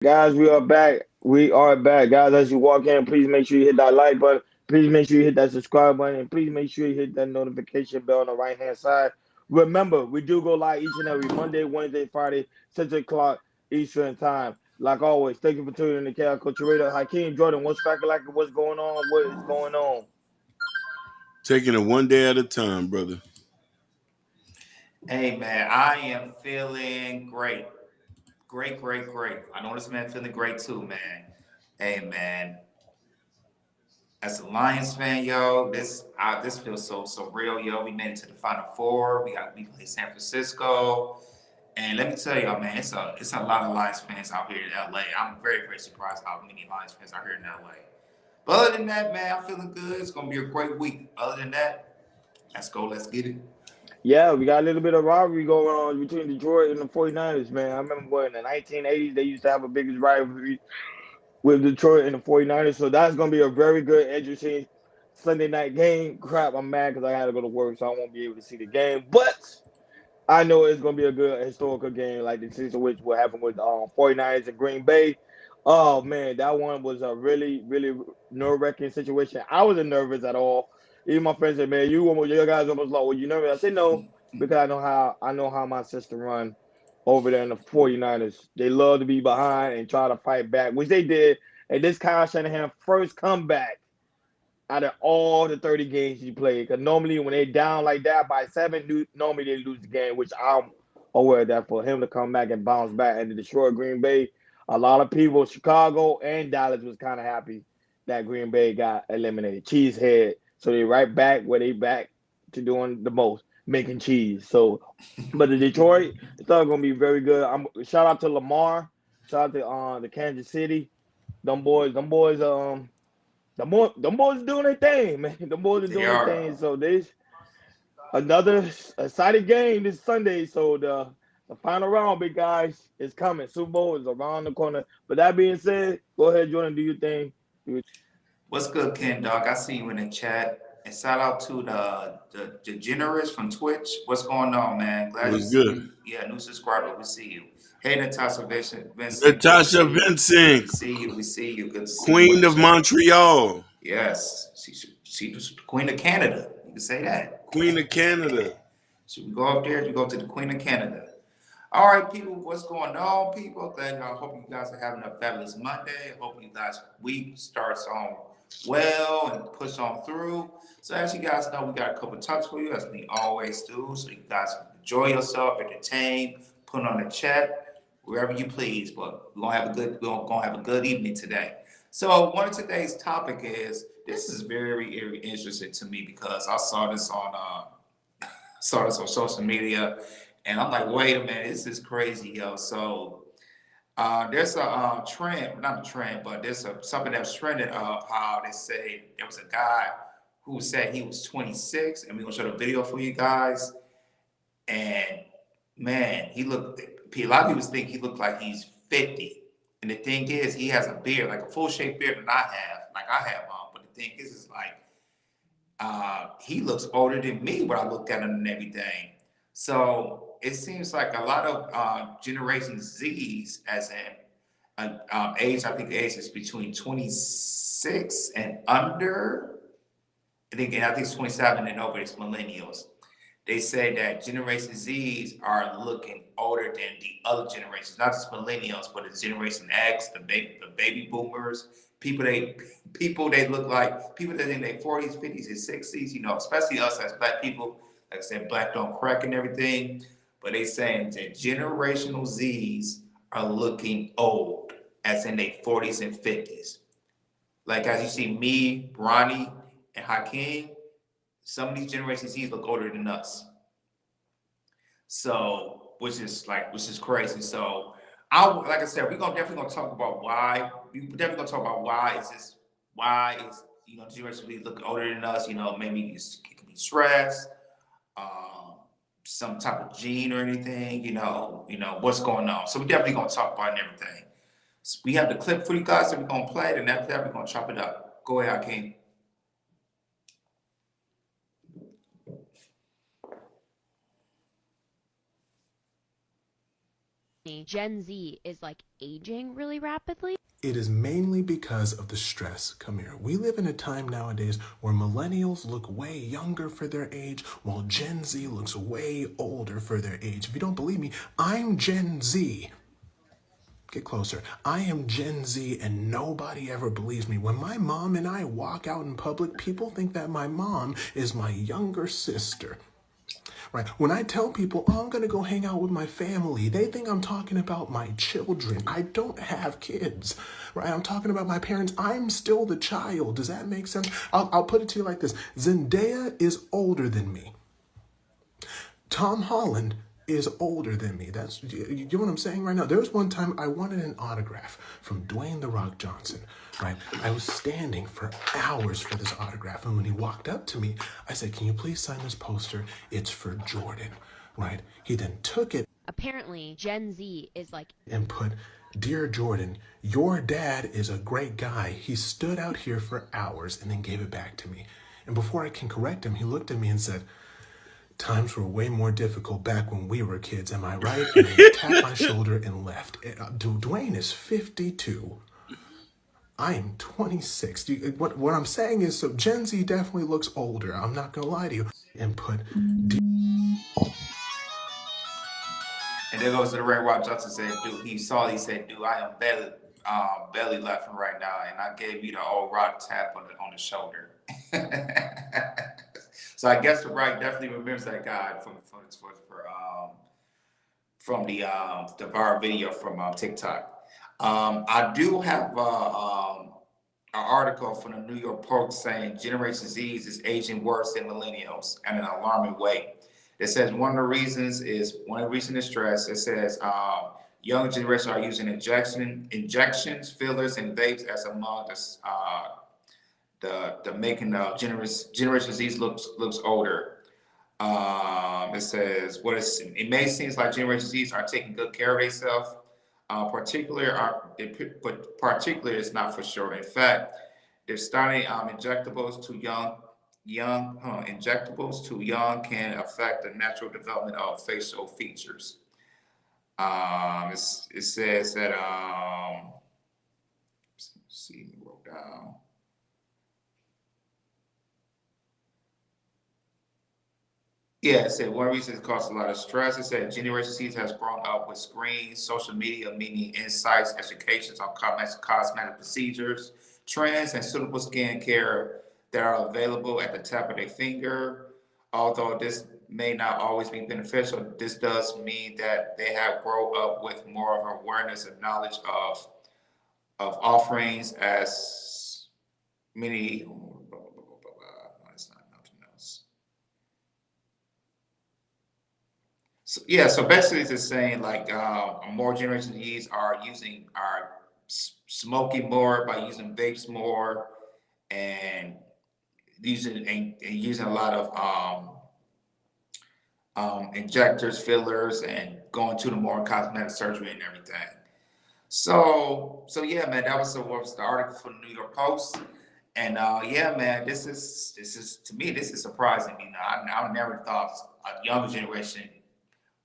Guys, we are back. We are back. Guys, as you walk in, please make sure you hit that like button. Please make sure you hit that subscribe button. And please make sure you hit that notification bell on the right hand side. Remember, we do go live each and every Monday, Wednesday, Friday, 6 o'clock Eastern Time. Like always, thank you for tuning in to Chaos Culture Radio. Hakeem Jordan, what's cracking like? What's going on? What is going on? Taking it one day at a time, brother. Hey man, I am feeling great. Great, great, great. I know this man feeling great too, man. Hey man, as a Lions fan, yo, this feels so real, yo. We made it to the Final Four. We played San Francisco, and let me tell y'all, man, it's a lot of Lions fans out here in LA. I'm very surprised how many Lions fans are here in LA. But other than that, man, I'm feeling good. It's gonna be a great week. Other than that, let's go. Let's get it. Yeah, we got a little bit of rivalry going on between Detroit and the 49ers, man. I remember in the 1980s, they used to have a biggest rivalry with Detroit and the 49ers. So that's going to be a very good, interesting Sunday night game. Crap, I'm mad because I had to go to work, so I won't be able to see the game. But I know it's going to be a good historical game, like the season which will happen with 49ers and Green Bay. Oh, man, that one was a really nerve-wracking situation. I wasn't nervous at all. Even my friends said, man, your guys almost lost. Were you nervous? I said, no, because I know how my sister run over there in the 49ers. They love to be behind and try to fight back, which they did. And this Kyle Shanahan first comeback out of all the 30 games he played. Because normally when they down like that by seven, normally they lose the game, which I'm aware of that. For him to come back and bounce back and to destroy Green Bay, a lot of people, Chicago and Dallas, was kind of happy that Green Bay got eliminated. Cheesehead. So they right back where they back to doing the most, making cheese. So, but the Detroit, it's all gonna be very good. Shout out to Lamar. Shout out to the Kansas City. Them boys doing their thing, man. Them boys are They doing their are. thing. So there's another exciting game this Sunday. So the final round, big guys, is coming. Super Bowl is around the corner. But that being said, go ahead, Jordan, do your thing. What's good, Ken Dog? I see you in the chat. And shout out to the generous from Twitch. What's going on, man? It Glad to was see good. you. Yeah, new subscriber. We see you. Hey, Natasha Vincent. Good to Natasha see you. Vincent, We see you. We see you. Good to see you in Queen the of chat. Montreal, Yes, she's the Queen of Canada. You can say that. Queen of Canada. So we go up there. You go to the Queen of Canada. All right, people, what's going on, people? Glad y'all. Hope you guys are having a fabulous Monday. Hope you guys' week starts on well and push on through. So as you guys know, we got a couple of talks for you, as we always do. So you guys can enjoy yourself, entertain, put on the chat, wherever you please. But we're gonna have a good evening today. So one of today's topic is this is very interesting to me because I saw this on social media, and I'm like, wait a minute, this is crazy, yo. So there's a trend, not a trend, but there's something that's trending of how they say there was a guy who said he was 26, and we're gonna show the video for you guys. And man, he looked. A lot of people think he looked like he's 50, and the thing is, he has a beard, like a full shape beard that I have on. But the thing is like he looks older than me when I looked at him and everything. So it seems like a lot of Generation Z's, as in age, I think the age is between 26 and under. I think it's 27 and over. It's millennials. They say that Generation Z's are looking older than the other generations, not just millennials, but the Generation X, the baby boomers, people they people they look like people that in their 40s, 50s, and 60s. You know, especially us as black people. Like I said, black don't crack and everything. But they saying that generational Z's are looking old, as in their 40s and 50s. Like as you see me, Ronnie, and Hakeem, some of these Generation Z's look older than us. So, which is crazy. So, like I said, we're gonna definitely gonna talk about why. We definitely gonna talk about why is Generation Z look older than us. Maybe it could be stress, um, some type of gene or anything. What's going on. So we definitely gonna talk about it and everything. So we have the clip for you guys that we're gonna play, and after that we're gonna chop it up. Go ahead, Hakeem. Gen Z is like aging really rapidly. It is mainly because of the stress. Come here. We live in a time nowadays where millennials look way younger for their age, while Gen Z looks way older for their age. If you don't believe me, I'm Gen Z. Get closer. I am Gen Z and nobody ever believes me. When my mom and I walk out in public, people think that my mom is my younger sister. Right? When I tell people, oh, I'm going to go hang out with my family, they think I'm talking about my children. I don't have kids. Right? I'm talking about my parents. I'm still the child. Does that make sense? I'll put it to you like this. Zendaya is older than me. Tom Holland is older than me. That's, you know what I'm saying right now? There was one time I wanted an autograph from Dwayne "The Rock" Johnson, right? I was standing for hours for this autograph, and when he walked up to me, I said, can you please sign this poster? It's for Jordan, right? He then took it. Apparently, Gen Z is like... And put, dear Jordan, your dad is a great guy. He stood out here for hours and then gave it back to me. And before I can correct him, he looked at me and said, times were way more difficult back when we were kids, am I right? And he tapped my shoulder and left. Dwayne is 52. I am 26. What I'm saying is, so Gen Z definitely looks older. I'm not going to lie to you. And put... And there goes the Ray Rob Johnson said, dude, he said, dude, I am belly laughing right now. And I gave you the old rock tap on the shoulder. So I guess the right definitely remembers that guy from the viral video from TikTok. I do have an article from the New York Post saying Generation Z is aging worse than millennials in an alarming way. It says one of the reasons is stress. It says young generation are using injections, fillers, and vapes as among the making Generation Z looks older. It says it may seem like Generation Zs are taking good care of themselves. Particularly it's not for sure. In fact, they're starting injectables too young. Injectables too young can affect the natural development of facial features. It says that let's see, let me wrote down. Yeah, it said one reason it causes a lot of stress. It said Generation Z has grown up with screens, social media, meaning insights, educations on cosmetic procedures, trends, and suitable skin care that are available at the tap of their finger. Although this may not always be beneficial, this does mean that they have grown up with more of awareness and knowledge of offerings as many. So, yeah, so basically it's just saying like more Generation Zs are smoking more by using vapes more and using a lot of injectors, fillers, and going to the more cosmetic surgery and everything. So yeah, man, that was the article from the New York Post. And yeah, man, this is to me, this is surprising. You know, I never thought a younger generation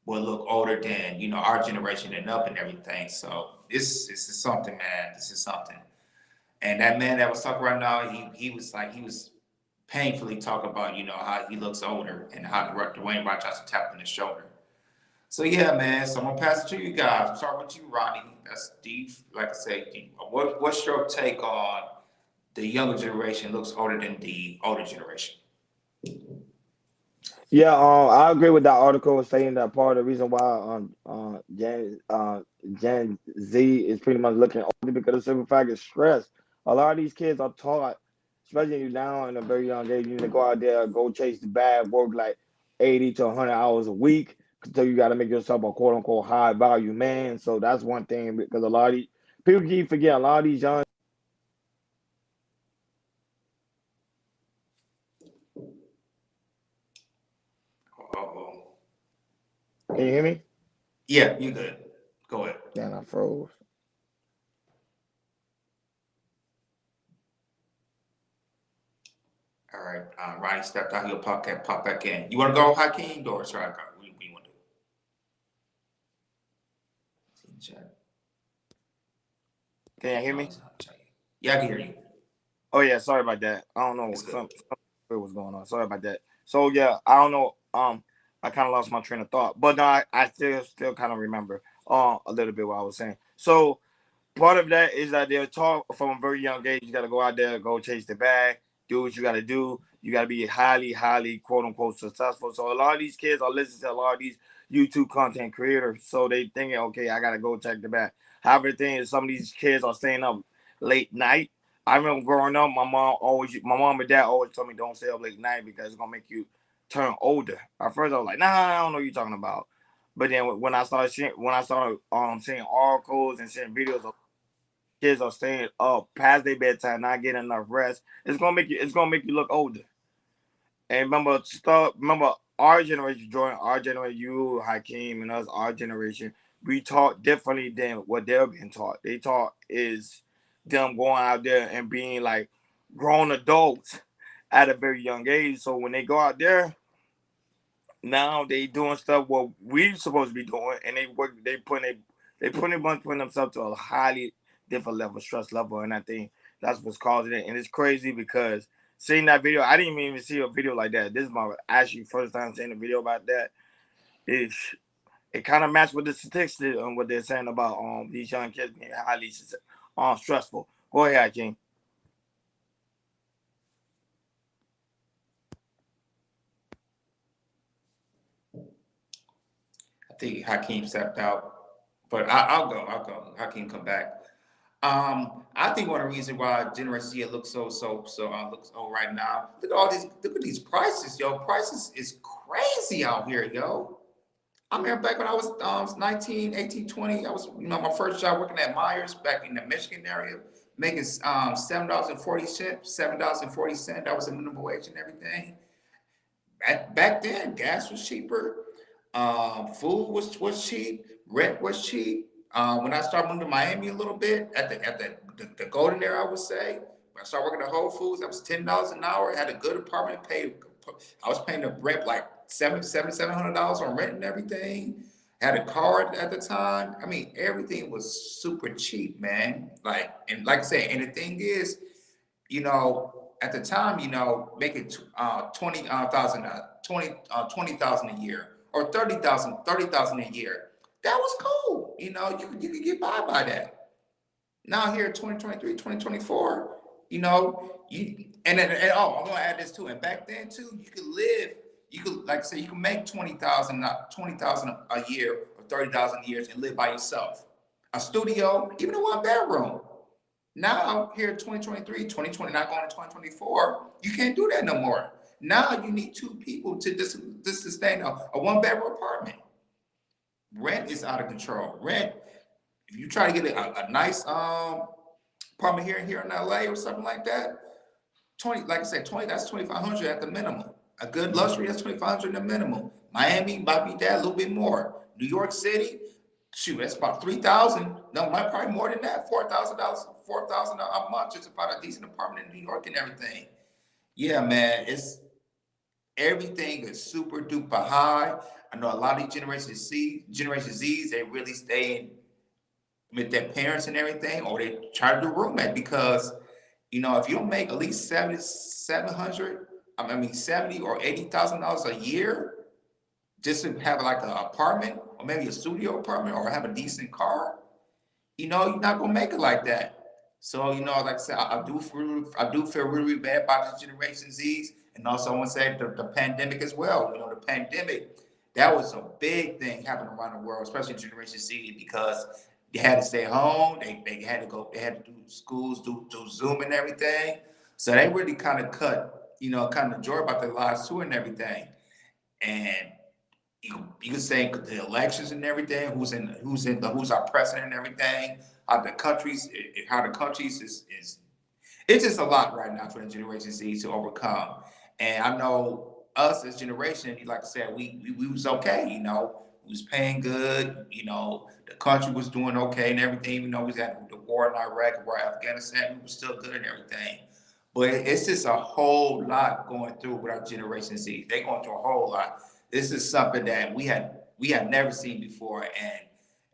will look older than, you know, our generation and up and everything. So this is something, man. This is something. And that man that was talking right now, he was painfully talking about, you know, how he looks older and how Dwayne Rock Johnson tapped on his shoulder. So yeah, man. So I'm gonna pass it to you guys. I'm talking with you, Ronnie. That's deep. Like I said, what's your take on the younger generation looks older than the older generation? Yeah, I agree with that article saying that part of the reason why Gen Z is pretty much looking older because the simple fact is stress. A lot of these kids are taught, especially now in a very young age, you need to go out there, go chase the bag, work like 80 to 100 hours a week. So you got to make yourself a quote unquote high value man. So that's one thing because a lot of these people keep forgetting a lot of these young. Uh-oh. Can you hear me? Yeah, you good. Go ahead. Yeah, I froze. All right. Ronnie stepped out. He'll pop back in. You want to go, Hakeem, or should I go? What do you want to Check. Can you hear me? Yeah, I can hear you. Oh yeah, sorry about that. I don't know It's good. something was going on. Sorry about that. So yeah, I don't know. I kind of lost my train of thought, but no, I still kind of remember a little bit what I was saying. So part of that is that they're taught from a very young age. You got to go out there, go chase the bag, do what you got to do. You got to be highly, quote unquote, successful. So a lot of these kids are listening to a lot of these YouTube content creators. So they thinking, okay, I got to go check the bag. However, the thing is, some of these kids are staying up late night. I remember growing up, my mom and dad always told me don't stay up late night because it's gonna make you turn older. At first, I was like, nah, I don't know what you're talking about. But then when I started seeing articles and seeing videos of kids are staying up past their bedtime, not getting enough rest, it's gonna make you look older. And remember our generation, Jordan, our generation, you, Hakeem, and us, our generation, we taught differently than what they're being taught. They taught is them going out there and being like grown adults at a very young age. So when they go out there, now they doing stuff what we supposed to be doing, and putting themselves to a highly different level, stress level, and I think that's what's causing it. And it's crazy because seeing that video, I didn't even see a video like that. This is my actually first time seeing a video about that. It's it kind of matched with the statistics and what they're saying about these young kids being highly stressful. Go ahead, King. I think Hakeem stepped out, but I'll go. Hakeem come back. I think one of the reasons why Generation Z looks looks right now. Look at these prices, yo. Prices is crazy out here, yo. I remember back when I was 19, 18, 20. I was my first job working at Myers back in the Michigan area, making $7.40. $7.40. That was the minimum wage and everything. Back then, gas was cheaper. Food was cheap. Rent was cheap. When I started moving to Miami a little bit at the golden era, I would say. When I started working at Whole Foods, that was $10 an hour. I had a good apartment. I was paying the rent like $700 on rent and everything. Had a car at the time. I mean, everything was super cheap, man. Like I said, and the thing is, at the time, making 20,000 a year or 30,000 a year. That was cool. You could get by that. Now here, 2023, 2024, I'm gonna add this too. And back then too, like I said, you could make 20,000, not 20,000 a year or 30,000 a year and live by yourself. A studio, even a one bedroom. Now, here in 2023, 2020, not going to 2024, you can't do that no more. Now you need two people to just sustain a one bedroom apartment. Rent is out of control. Rent, if you try to get a nice apartment here in LA or something like that, 20, like I said, 20, that's 2,500 at the minimum. A good luxury, that's 2,500 at the minimum. Miami might be that, a little bit more. New York City, shoot, that's about 3,000. No, might probably more than that. $4,000, 4,000 a month, just about a decent apartment in New York and everything. Yeah, man, everything is super duper high. I know a lot of Generation Z's, they really stay in with their parents and everything, or they try to do roommate because, if you don't make at least 700, 70 or $80,000 a year, just to have like an apartment or maybe a studio apartment or have a decent car, you're not gonna make it like that. So, like I said, I do feel really bad about the Generation Z's, and also I want to say the pandemic as well. The pandemic, that was a big thing happening around the world, especially Generation Z, because they had to stay home. They had to go. They had to do schools, do Zoom and everything. So they really kind of cut, kind of joy about their lives too and everything. And you can say the elections and everything, who's our president and everything, how the countries is it's just a lot right now for the Generation Z to overcome. And I know us as generation, like I said, we was okay, we was paying good, the country was doing okay and everything, we had the war in Iraq, war in Afghanistan, we was still good and everything. But it's just a whole lot going through with our Generation Z. They're going through a whole lot. This is something that we had never seen before, and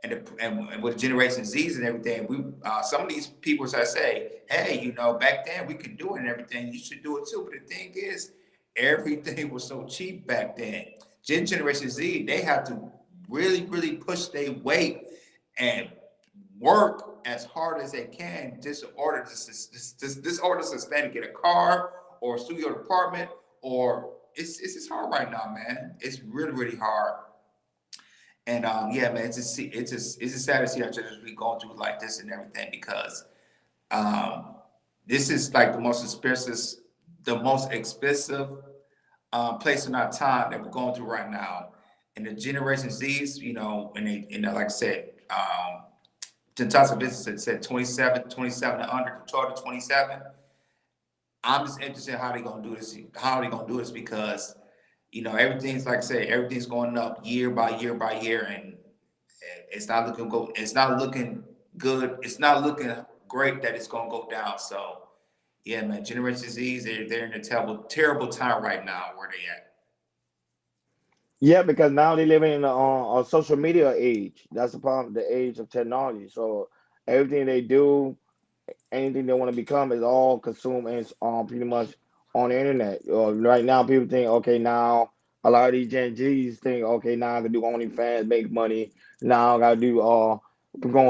and with Generation Z's and everything, we some of these people say, hey, back then we could do it and everything. You should do it too. But the thing is, everything was so cheap back then. Generation Z, they have to really, really push their weight and work as hard as they can just in order to sustain to get a car or a studio apartment or it's just hard right now, man. It's really, really hard. And yeah, man, it's just sad to see our children be going through like this and everything because um, this is like the most expensive place in our time that we're going through right now. And the Generation Z's, like I said, the types of business that said 27 and under, 12 to 27. I'm just interested in how they gonna do this. How they gonna do this because everything's like I said, everything's going up year by year by year, and it's not looking go. It's not looking good. It's not looking great that it's gonna go down. So yeah, man, Generation Z's they're in a terrible time right now where they at. Yeah, because now they living in a social media age. That's the problem, the age of technology. So everything they do, anything they want to become is all consumed and it's pretty much on the internet. Right now, people think, okay, now a lot of these Gen Zs think, okay, now I can do OnlyFans, make money. Now I got to do, go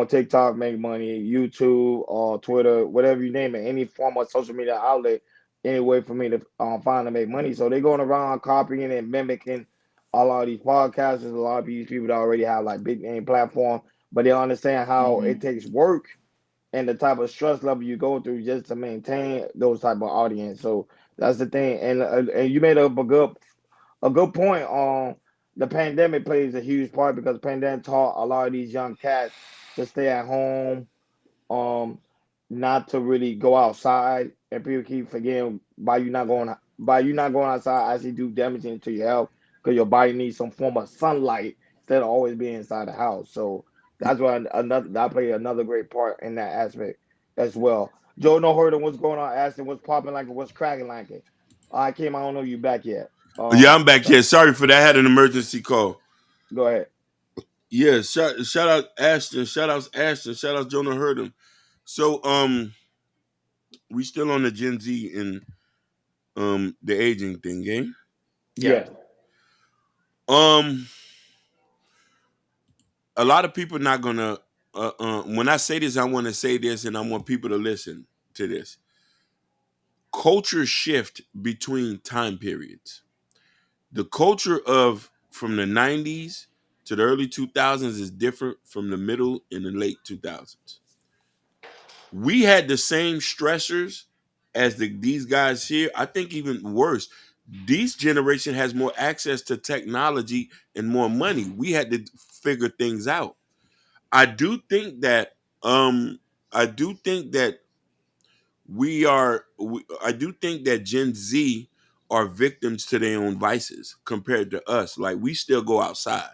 on TikTok, make money, YouTube, or Twitter, whatever you name it, any form of social media outlet, any way for me to find to make money. So they're going around copying and mimicking a lot of these podcasters, a lot of these people that already have like big name platform, but they understand how it Mm-hmm. takes work and the type of stress level you go through just to maintain those type of audience. So that's the thing. And you made up a good point on the pandemic plays a huge part because the pandemic taught a lot of these young cats to stay at home, um, not to really go outside, and people keep forgetting by you not going outside actually do damaging to your health because your body needs some form of sunlight instead of always being inside the house. So that's why another that played another great part in that aspect as well. Joe, no heard of what's going on, asking what's popping like it, what's cracking like it. I came, I don't know you back yet. Yeah, I'm back So here. Sorry for that. I had an emergency call. go ahead. Yeah, shout out Ashton. Shout outs Ashton. Shout out Jonah Hurdum. So we still on the Gen Z and the aging thing, eh? Yeah. Yeah. Um a lot of people not gonna when I say this, I want to say this and I want people to listen to this. Culture shift between time periods. The culture of from the 90s to the early 2000s is different from the middle and the late 2000s. We had the same stressors as these guys here. I think even worse. This generation has more access to technology and more money. We had to figure things out. I do think that I do think that I do think that Gen Z are victims to their own vices compared to us. Like we still go outside.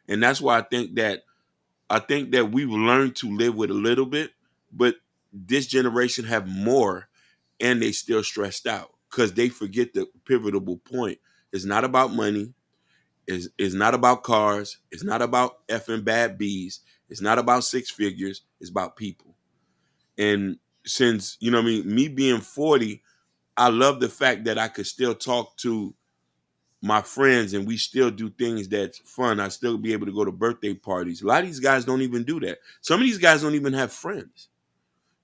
And that's why I think that we've learned to live with a little bit, but this generation have more and they still stressed out because they forget the pivotal point. It's not about money. It's not about cars. It's not about effing bad bees. It's not about six figures. It's about people. And since, you know what I mean, me being 40, I love the fact that I could still talk to my friends and we still do things that's fun. I still be able to go to birthday parties. A lot of these guys don't even do that. Some of these guys don't even have friends.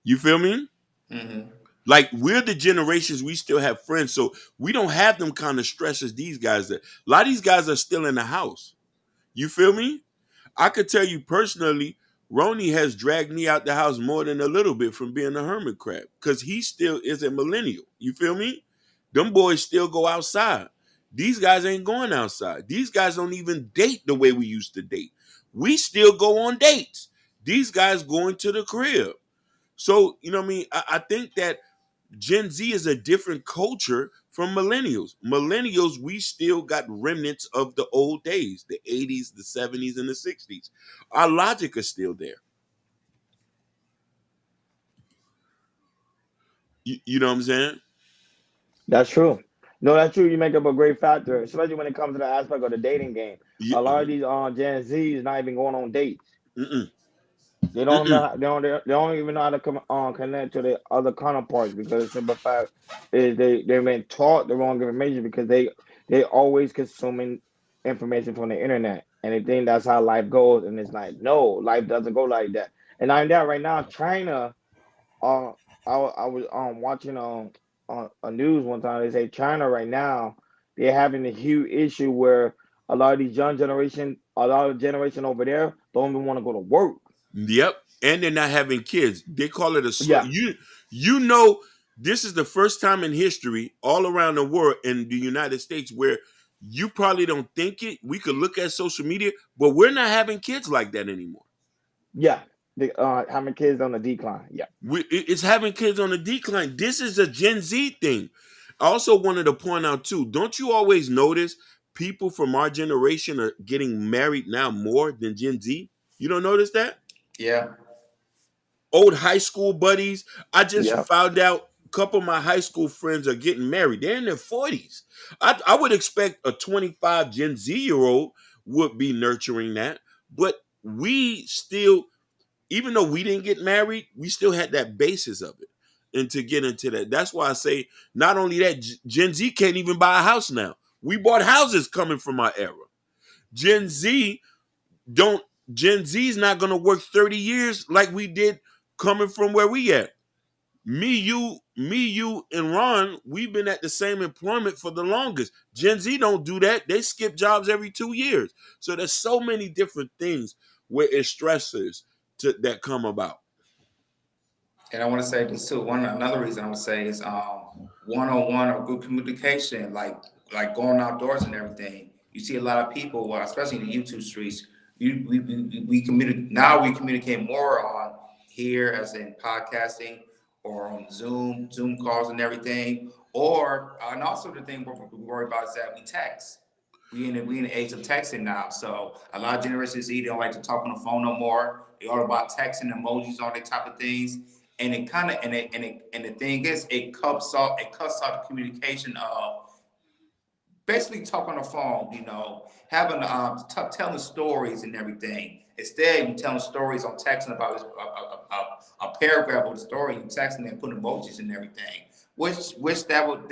You feel me? Mm-hmm. Like we're the generations we still have friends, so we don't have them kind of stresses these guys. That a lot of these guys are still in the house. You feel me? I could tell you personally, Roni has dragged me out the house more than a little bit from being a hermit crab because he still is a millennial. You feel me? Them boys still go outside. These guys ain't going outside. These guys don't even date the way we used to date. We still go on dates. These guys going to the crib. So, you know what I mean? I think that Gen Z is a different culture from millennials. Millennials, we still got remnants of the old days, the 80s, the 70s, and the 60s. Our logic is still there. You know what I'm saying? That's true. No, that's true. You make up a great factor, especially when it comes to the aspect of the dating game. Yeah, A lot of these Gen Zs not even going on dates. Mm-mm. They don't Mm-mm. know. They don't even know how to connect to the other counterparts because the simple fact is they've been taught the wrong information because they always consuming information from the internet and they think that's how life goes and it's like no, life doesn't go like that. And I'm that right now. China, uh, I was watching on a news one time. They say China right now they're having a huge issue where a lot of these young generation, a lot of generation over there don't even want to go to work. Yep. And they're not having kids. They call it a Yeah, you know this is the first time in history all around the world in the United States where you probably don't think it. We could look at social media, but we're not having kids like that anymore. yeah. The having kids on the decline. Yeah, It's having kids on the decline. This is a Gen Z thing. I also wanted to point out too. Don't you always notice people from our generation are getting married now more than Gen Z? You don't notice that? Yeah. Old high school buddies. I just yeah. found out a couple of my high school friends are getting married. They're in their 40s. I would expect a 25 Gen Z year old would be nurturing that. But we still, even though we didn't get married, we still had that basis of it. And to get into that, that's why I say not only that, Gen Z can't even buy a house now. We bought houses coming from our era. Gen Z don't. Gen Z is not going to work 30 years like we did coming from where we at. Me, you, and Ron, we've been at the same employment for the longest. Gen Z don't do that. They skip jobs every 2 years. So there's so many different things where it's stressors that come about. And I want to say this too. Another reason I would say is one on one or group communication, like going outdoors and everything. You see a lot of people, well, especially in the YouTube streets. We communicate now. We communicate more on here, as in podcasting, or on Zoom calls and everything. Or and also the thing we worry about is that we text. We in the age of texting now. So a lot of Generation Z don't like to talk on the phone no more. They all about texting, emojis, all that type of things. And it kind of and the thing is, it cuts off the communication of basically talk on the phone, having telling stories and everything. Instead, you telling stories on texting about a paragraph of the story, you texting and putting emojis and everything. Which that would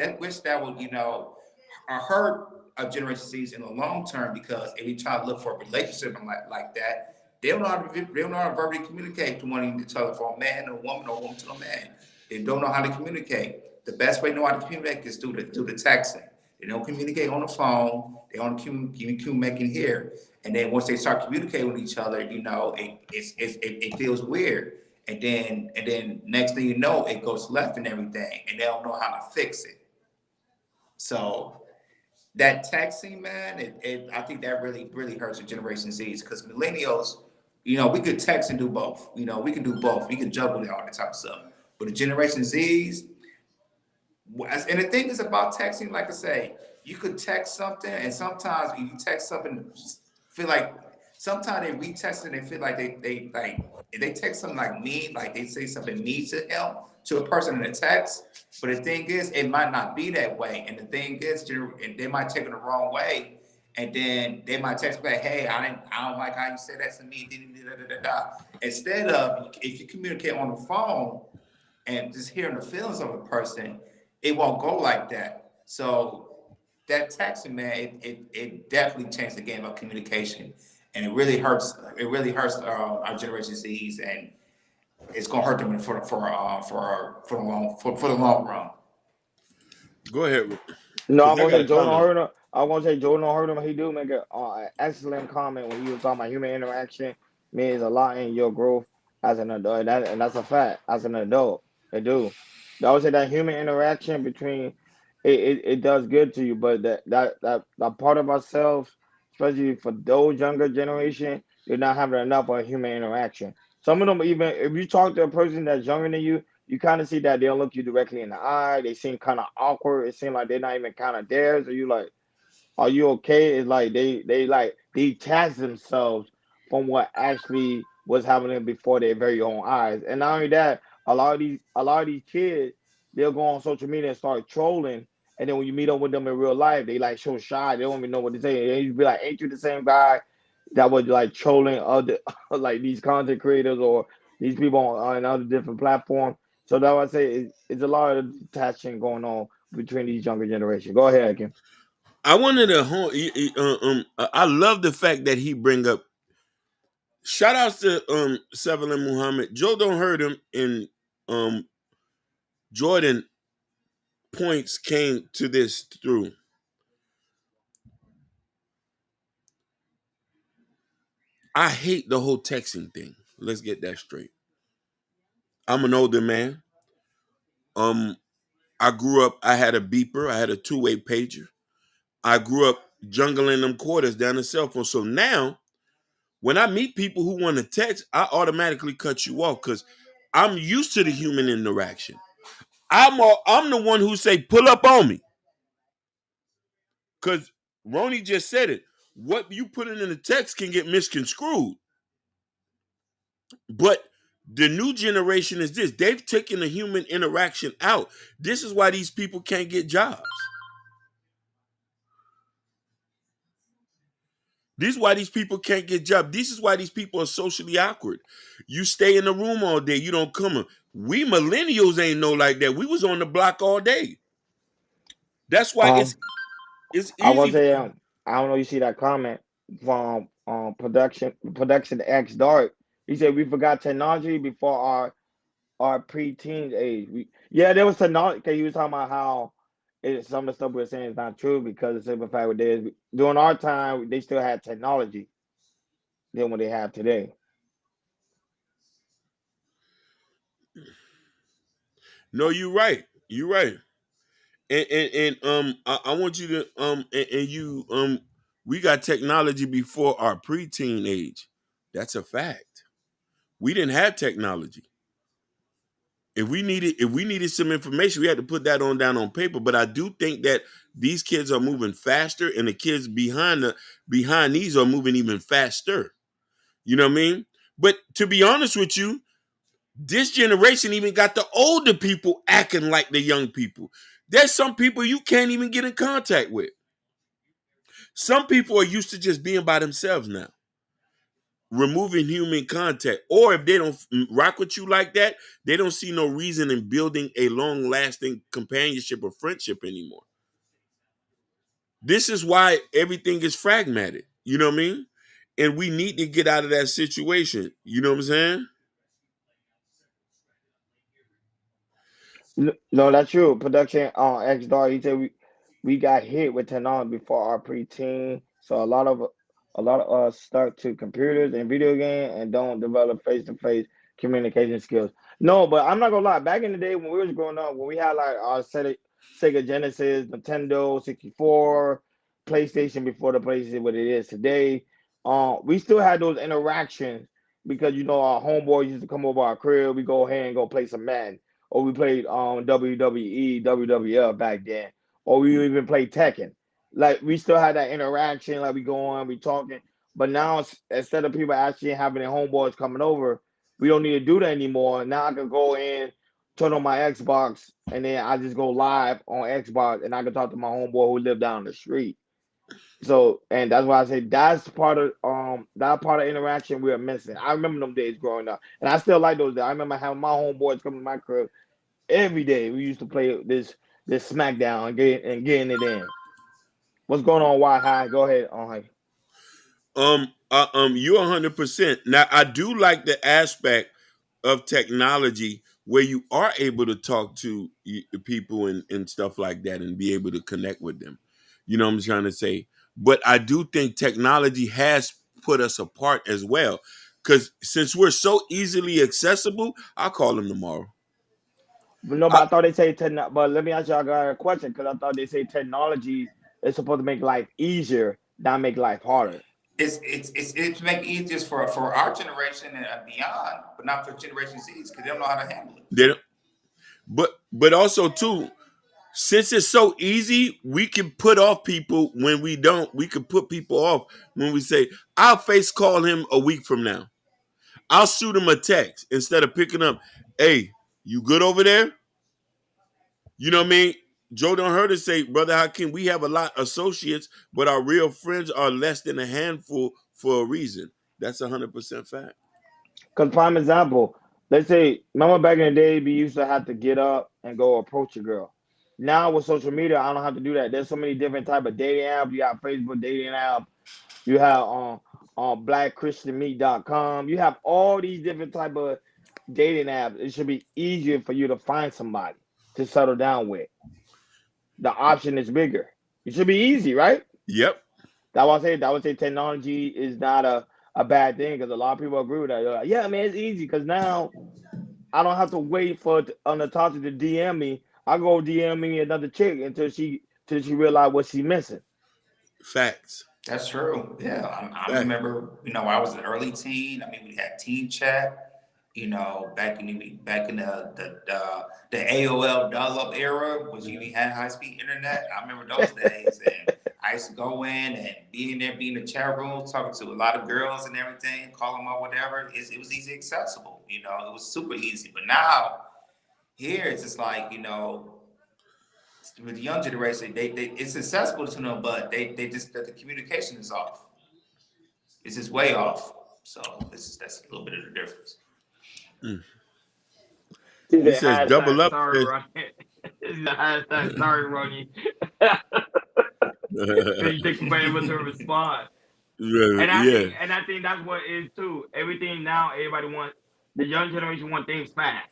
hurt a Generation Z's in the long term because if you try to look for a relationship and like that, they don't know how to verbally communicate to one another, for a man or a woman or a woman to a man. They don't know how to communicate. The best way to know how to communicate is through the texting. They don't communicate on the phone. They only communicate here. And then once they start communicating with each other, it feels weird. And then next thing you know, it goes left and everything, and they don't know how to fix it. So that texting, man, I think that really hurts the Generation Z's because millennials, we could text and do both. We can do both. We can juggle all that type of stuff. But the Generation Z's, and the thing is about texting, like I say, you could text something, and sometimes if you text something, feel like sometimes they retext it and feel like they like if they text something like mean, like they say something mean to him to a person in a text. But the thing is, it might not be that way, and the thing is, and they might take it the wrong way, and then they might text back, "Hey, I don't like how you said that to me." Da, da, da, da, da. Instead of if you communicate on the phone and just hearing the feelings of a person, it won't go like that. So that texting, man, it definitely changed the game of communication, and it really hurts. It really hurts our Generation Z's, and it's gonna hurt them for the long run. Go ahead, No, because I'm I gonna got say a Jordan comment. heard him. I'm gonna say Jordan heard him. He do make an excellent comment when he was talking about human interaction means a lot in your growth as an adult. And that's a fact. As an adult, it do. I would say that human interaction between it does good to you, but that part of ourselves, especially for those younger generation, they're not having enough of human interaction. Some of them even if you talk to a person that's younger than you kind of see that they don't look you directly in the eye. They seem kind of awkward. It seems like they're not even kind of there. So you like, are you okay? It's like they like detach themselves from what actually was happening before their very own eyes. And not only that, a lot of these kids they'll go on social media and start trolling. And then when you meet up with them in real life, they like so shy. They don't even know what to say. And you be like, "Ain't you the same guy?" that was like trolling other like these content creators or these people on other different platforms. So that I say it's a lot of attachment going on between these younger generation. Go ahead, Kim. I wanted to I love the fact that he bring up shout outs to Seville and Muhammad. Joe don't hurt him and Jordan points came to this through. I hate the whole texting thing. Let's get that straight. I'm an older man. Um, I grew up. I had a beeper. I had a two-way pager. I grew up jungling them quarters down the cell phone. So now, when I meet people who want to text, I automatically cut you off because I'm used to the human interaction. I'm the one who say pull up on me because Ronnie just said it. What you put in the text can get misconstrued. But the new generation is this. They've taken the human interaction out. This is why these people can't get jobs. This is why these people can't get jobs. This is why these people are socially awkward. You stay in the room all day. You don't come in. We millennials ain't no like that. We was on the block all day. That's why Um, it's I was easy. say I don't know. You see that comment from production X Dark. He said we forgot technology before our pre-teen age. Yeah, there was technology. Cause he was talking about how some of the stuff we are saying is not true because the simple fact with this during our time they still had technology than what they have today. No, you're right. You're right. I want you to and you we got technology before our preteen age. That's a fact. We didn't have technology. If we needed some information, we had to put that on down on paper. But I do think that these kids are moving faster, and the kids behind these are moving even faster. You know what I mean? But to be honest with you, this generation even got the older people acting like the young people. There's some people you can't even get in contact with. Some people are used to just being by themselves now, removing human contact. Or if they don't rock with you like that, they don't see no reason in building a long lasting companionship or friendship anymore. This is why everything is fragmented. You know what I mean? And we need to get out of that situation. You know what I'm saying? No, that's true. Production on X Dog. He said we got hit with technology before our preteen, so a lot of us stuck to computers and video games and don't develop face to face communication skills. No, but I'm not gonna lie. Back in the day when we was growing up, when we had like our Sega Genesis, Nintendo 64, PlayStation before the PlayStation what it is today, we still had those interactions because our homeboys used to come over our crib. We go ahead and go play some Madden or we played WWE, WWF back then, or we even played Tekken. Like we still had that interaction, like we go on, we talking. But now instead of people actually having their homeboys coming over, we don't need to do that anymore. Now I can go in, turn on my Xbox, and then I just go live on Xbox, and I can talk to my homeboy who live down the street. So, and that's why I say that's part of that part of interaction we are missing. I remember them days growing up, and I still like those days. I remember having my homeboys come to my crib every day. We used to play this SmackDown and getting it in. What's going on? Why high? Go ahead. On high. You're 100%. Now, I do like the aspect of technology where you are able to talk to people and stuff like that and be able to connect with them. You know what I'm trying to say? But I do think technology has put us apart as well. Because since we're so easily accessible, I'll call them tomorrow. But no, I, but I thought they say techno. But let me ask y'all a question because I thought they say technology is supposed to make life easier, not make life harder. It's make it easier for our generation and beyond, but not for Generation Z's because they don't know how to handle it. they don't- but also too, since it's so easy, we can put off people when we don't. We can put people off when we say, I'll face call him a week from now. I'll shoot him a text instead of picking up, hey, you good over there? You know what I mean? Joe don't heard us say, Brother Hakeem, we have a lot of associates, but our real friends are less than a handful for a reason. That's 100% fact. Because prime example, let's say, remember back in the day, we used to have to get up and go approach a girl. Now with social media, I don't have to do that. There's so many different type of dating apps. You have Facebook dating app. You have blackchristianmeet.com. You have all these different type of dating apps. It should be easier for you to find somebody to settle down with. The option is bigger. It should be easy, right? Yep. I would say technology is not a bad thing because a lot of people agree with that. They're like, yeah, man, it's easy because now I don't have to wait for Natasha to DM me. I go DM me another chick until she realize what she missing. Facts. That's true. Yeah, I Facts. remember. I was an early teen. I mean, we had teen chat. Back in the AOL dial-up era, was you had high-speed internet. I remember those days, and I used to go in and be in there, be in the chat room, talking to a lot of girls and everything, call them up, whatever. It was easy accessible. It was super easy. But now here it's just like with the young generation, they it's accessible to them, but they just the communication is off. It's just way off. So that's a little bit of the difference. Mm. See the He says double hashtag up. sorry, Ronnie. It's the hashtag sorry, Ronnie. Because you take forever to respond. Yeah. And I think that's what it is too. Everything now, everybody wants the young generation want things fast.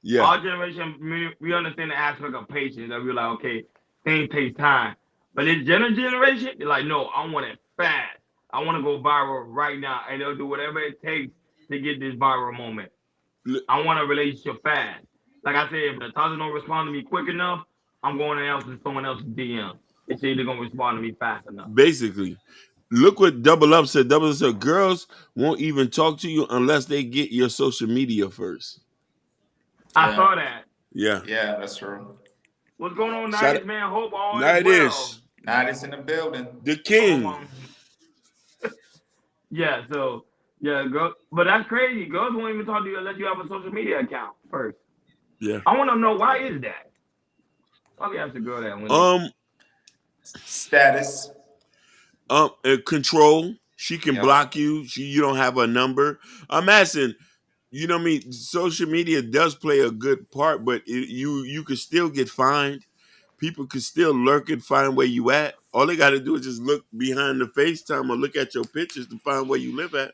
Yeah. Our generation, we understand the aspect of patience. That we're like, okay, things take time. But this generation, they're like, no, I want it fast. I want to go viral right now, and they'll do whatever it takes to get this viral moment. I want a relationship fast. Like I said, if Natasha don't respond to me quick enough, I'm going to someone else's DM. It's either gonna respond to me fast enough. Basically, look what Double Up said. Double Up said girls won't even talk to you unless they get your social media first. I saw that. Yeah. Yeah, that's true. What's going on, Shout Night man? Hope all Night is well. is Now it's in the building. the king. Yeah, so girl, but that's crazy. Girls won't even talk to you unless you have a social media account first. Yeah. I want to know why is that? Probably ask the girl that when Status. Control. She can Yep. block you. You don't have a number. I'm asking. You know what I mean? Social media does play a good part, but you could still get fined. People could still lurk and find where you at. All they got to do is just look behind the FaceTime or look at your pictures to find where you live at.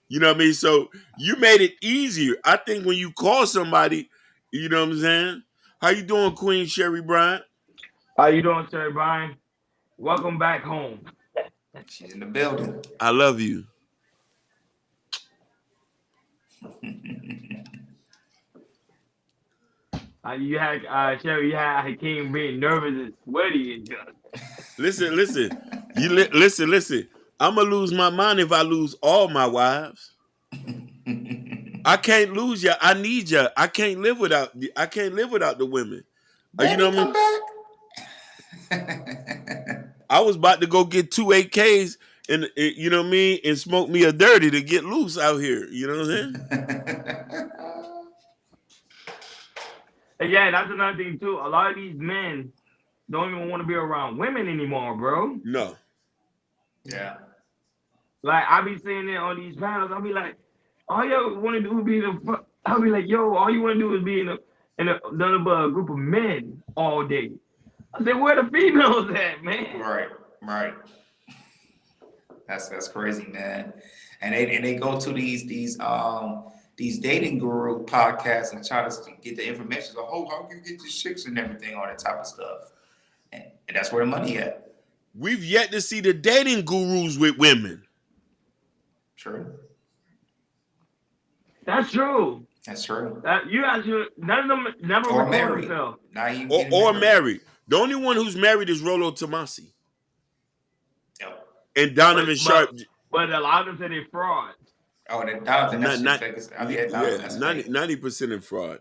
You know what I mean? So you made it easier. I think when you call somebody, you know what I'm saying? How you doing, Queen Sherry Bryant? how you doing, Sir Brian? Welcome back home. She's in the building. I love you. You had Sherry, you had Hakeem being nervous and sweaty and just. Listen. Listen. I'm gonna lose my mind if I lose all my wives. I can't lose ya. I need ya. I can't live without the women. You know what I mean? I was about to go get 2 AKs and you know what I mean, and smoke me a dirty to get loose out here. You know what I'm saying? And yeah, that's another thing too. A lot of these men don't even want to be around women anymore, bro. No. Yeah. Like I be saying it on these panels, I'll be like, all you want to do is be I'll be like, yo, all you want to do is be in a group of men all day. I said, where the females at, man? Right. That's crazy, man. And they go to these dating guru podcasts and try to get the information. So, how can you get the chicks and everything, all that type of stuff. And that's where the money at. We've yet to see the dating gurus with women. True. That's true. That's true. You actually none of them never Or record married. themselves. Or married. The only one who's married is Rollo Tomasi. Yep. And Donovan Sharp. But a lot of them say they're frauds. Oh, the Donovan. 90% is fraud.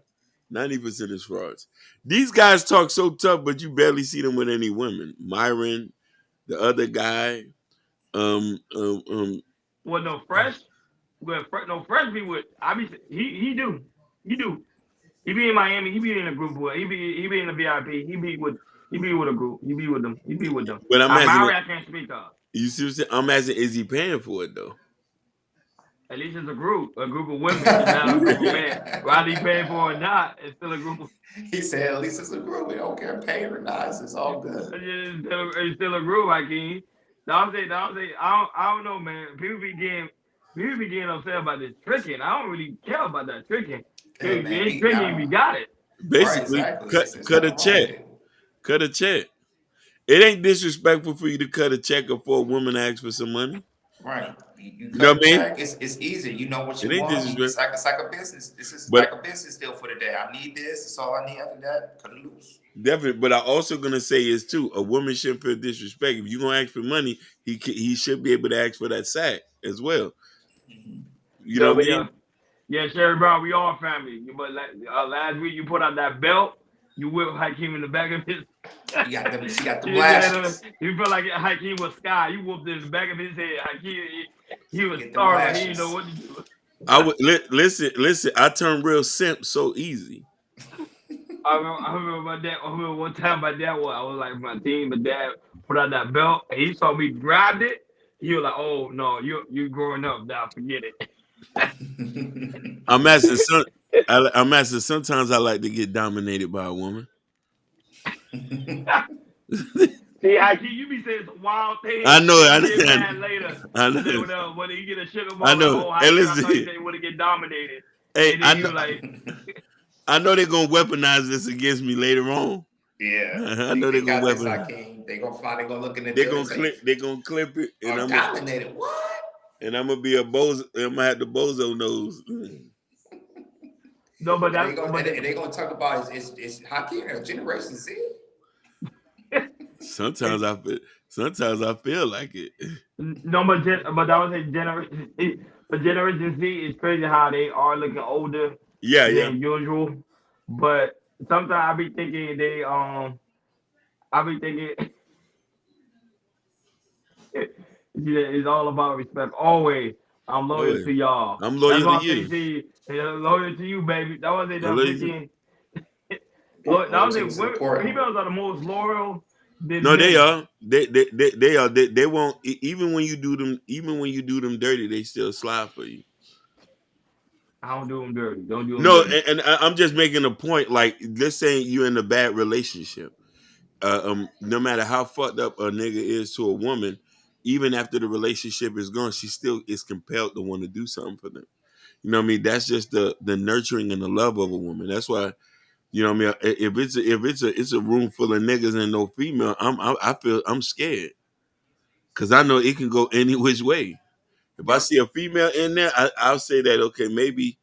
90% is frauds. These guys talk so tough, but you barely see them with any women. Myron, the other guy. Well, no fresh. Well, no fresh be with. He do. He be in Miami. He be in a group. He be in the VIP. He be with a group. He be with them. But I'm asking, Maori, I can't speak of. You see what I'm saying? I'm asking, is he paying for it though? At least it's a group of women. It's not a group of men. Whether he paying for it or not, it's still a group of. He said, at least it's a group. We don't care paid or not. It's all good. It's still a group, Hakeem. I don't know, man. People be getting upset about this tricking. I don't really care about that tricking. Hey, If you man, ain't tricking, if you got it. right, Basically, exactly. It's cut a nothing wrong check. with it. Cut a check. It ain't disrespectful for you to cut a check or for a woman to ask for some money. Right. You You know cut what a I mean? check. It's easy. You know what It you ain't want. disrespectful. It's like a business. This is But like a business deal for the day. I need this. It's all I need after that. Cut it loose. definitely, but I also gonna say is too, a woman shouldn't feel disrespect. If you gonna ask for money, he should be able to ask for that sack as well. Mhm. You know No, what I but mean? yeah, Sherry Brown, we all family. But last week you put out that belt, you whipped Hakeem in the back of his. You got them. She got them You lashes. felt like Hakeem was Sky. You whooped in the back of his head. Hakeem, he was Get them startled. He didn't know lashes. what to do. I would listen. I turn real simp so easy. I remember my dad. I remember one time my dad was. I was like my team. My dad put out that belt, and he saw me grabbed it. He was like, "Oh no, you growing up now. Forget it." I'm asking some. I'm asking. Sometimes I like to get dominated by a woman. See, Hakeem, you be saying some wild I things. know. You get mad later. I You say know. whatever. When you get a sugar I mom, like, know. "Oh, Hey, Hakeem, I thought you listen. said you want to get dominated," Hey, and then I you know. like, I know they're gonna weaponize this against me later on. Yeah, I know they're they gonna got this, weaponize. Hakeem. They gonna find. They gonna look in the They're deal and gonna say, clip. They're gonna clip it, and "Oh, dominated. What?" I'm gonna be a bozo. I'm gonna have the bozo nose. no, but And they that's gonna but and they gonna talk about is Hakeem a Generation Z? Sometimes I feel. Sometimes I feel like it. no, but that was a generation. But Generation Z is crazy how they are looking older Yeah, yeah. than usual. But sometimes I be thinking I be thinking it's all about respect. Always, I'm Oh, loyal yeah. to y'all. I'm That's loyal to why I say you. see, loyal to you, baby. That was it. I'm That loyal to. freaking. That was Loyalty it. is important. Females are the most loyal than No, they men. are. They are. They won't. Even when you do them. Even when you do them dirty, they still slide for you. I don't do them dirty. Don't do them No, dirty. I'm just making a point. Like, let's say you're in a bad relationship. No matter how fucked up a nigga is to a woman, even after the relationship is gone, she still is compelled to want to do something for them. You know what I mean? That's just the nurturing and the love of a woman. That's why, you know what I mean. If it's a room full of niggas and no female, I feel I'm scared because I know it can go any which way. If I Yep. see a female in there, I'll say that okay, maybe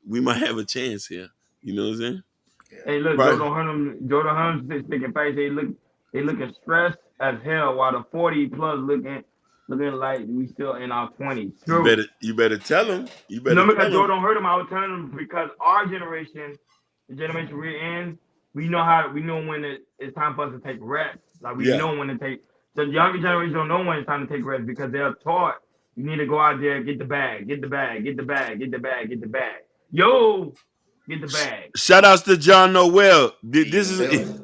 we might have a chance here. You know what I'm saying? Yeah. Hey, look, Right. Jordan Hunt is thinking face. They looking stressed as hell, while the 40 plus looking like we still in our 20s. True. You better tell Yeah. them. You better No, tell because them. Jordan hurt him. I was telling him because our generation, the generation we're in, we know when it's time for us to take rest. Like we Yeah. know when to take. The younger generation don't know when it's time to take rest because they're taught you need to go out there, get the bag, get the bag, get the bag, get the bag, get the bag. Yo, get the bag. Shout outs to John Noel. He in This the is building.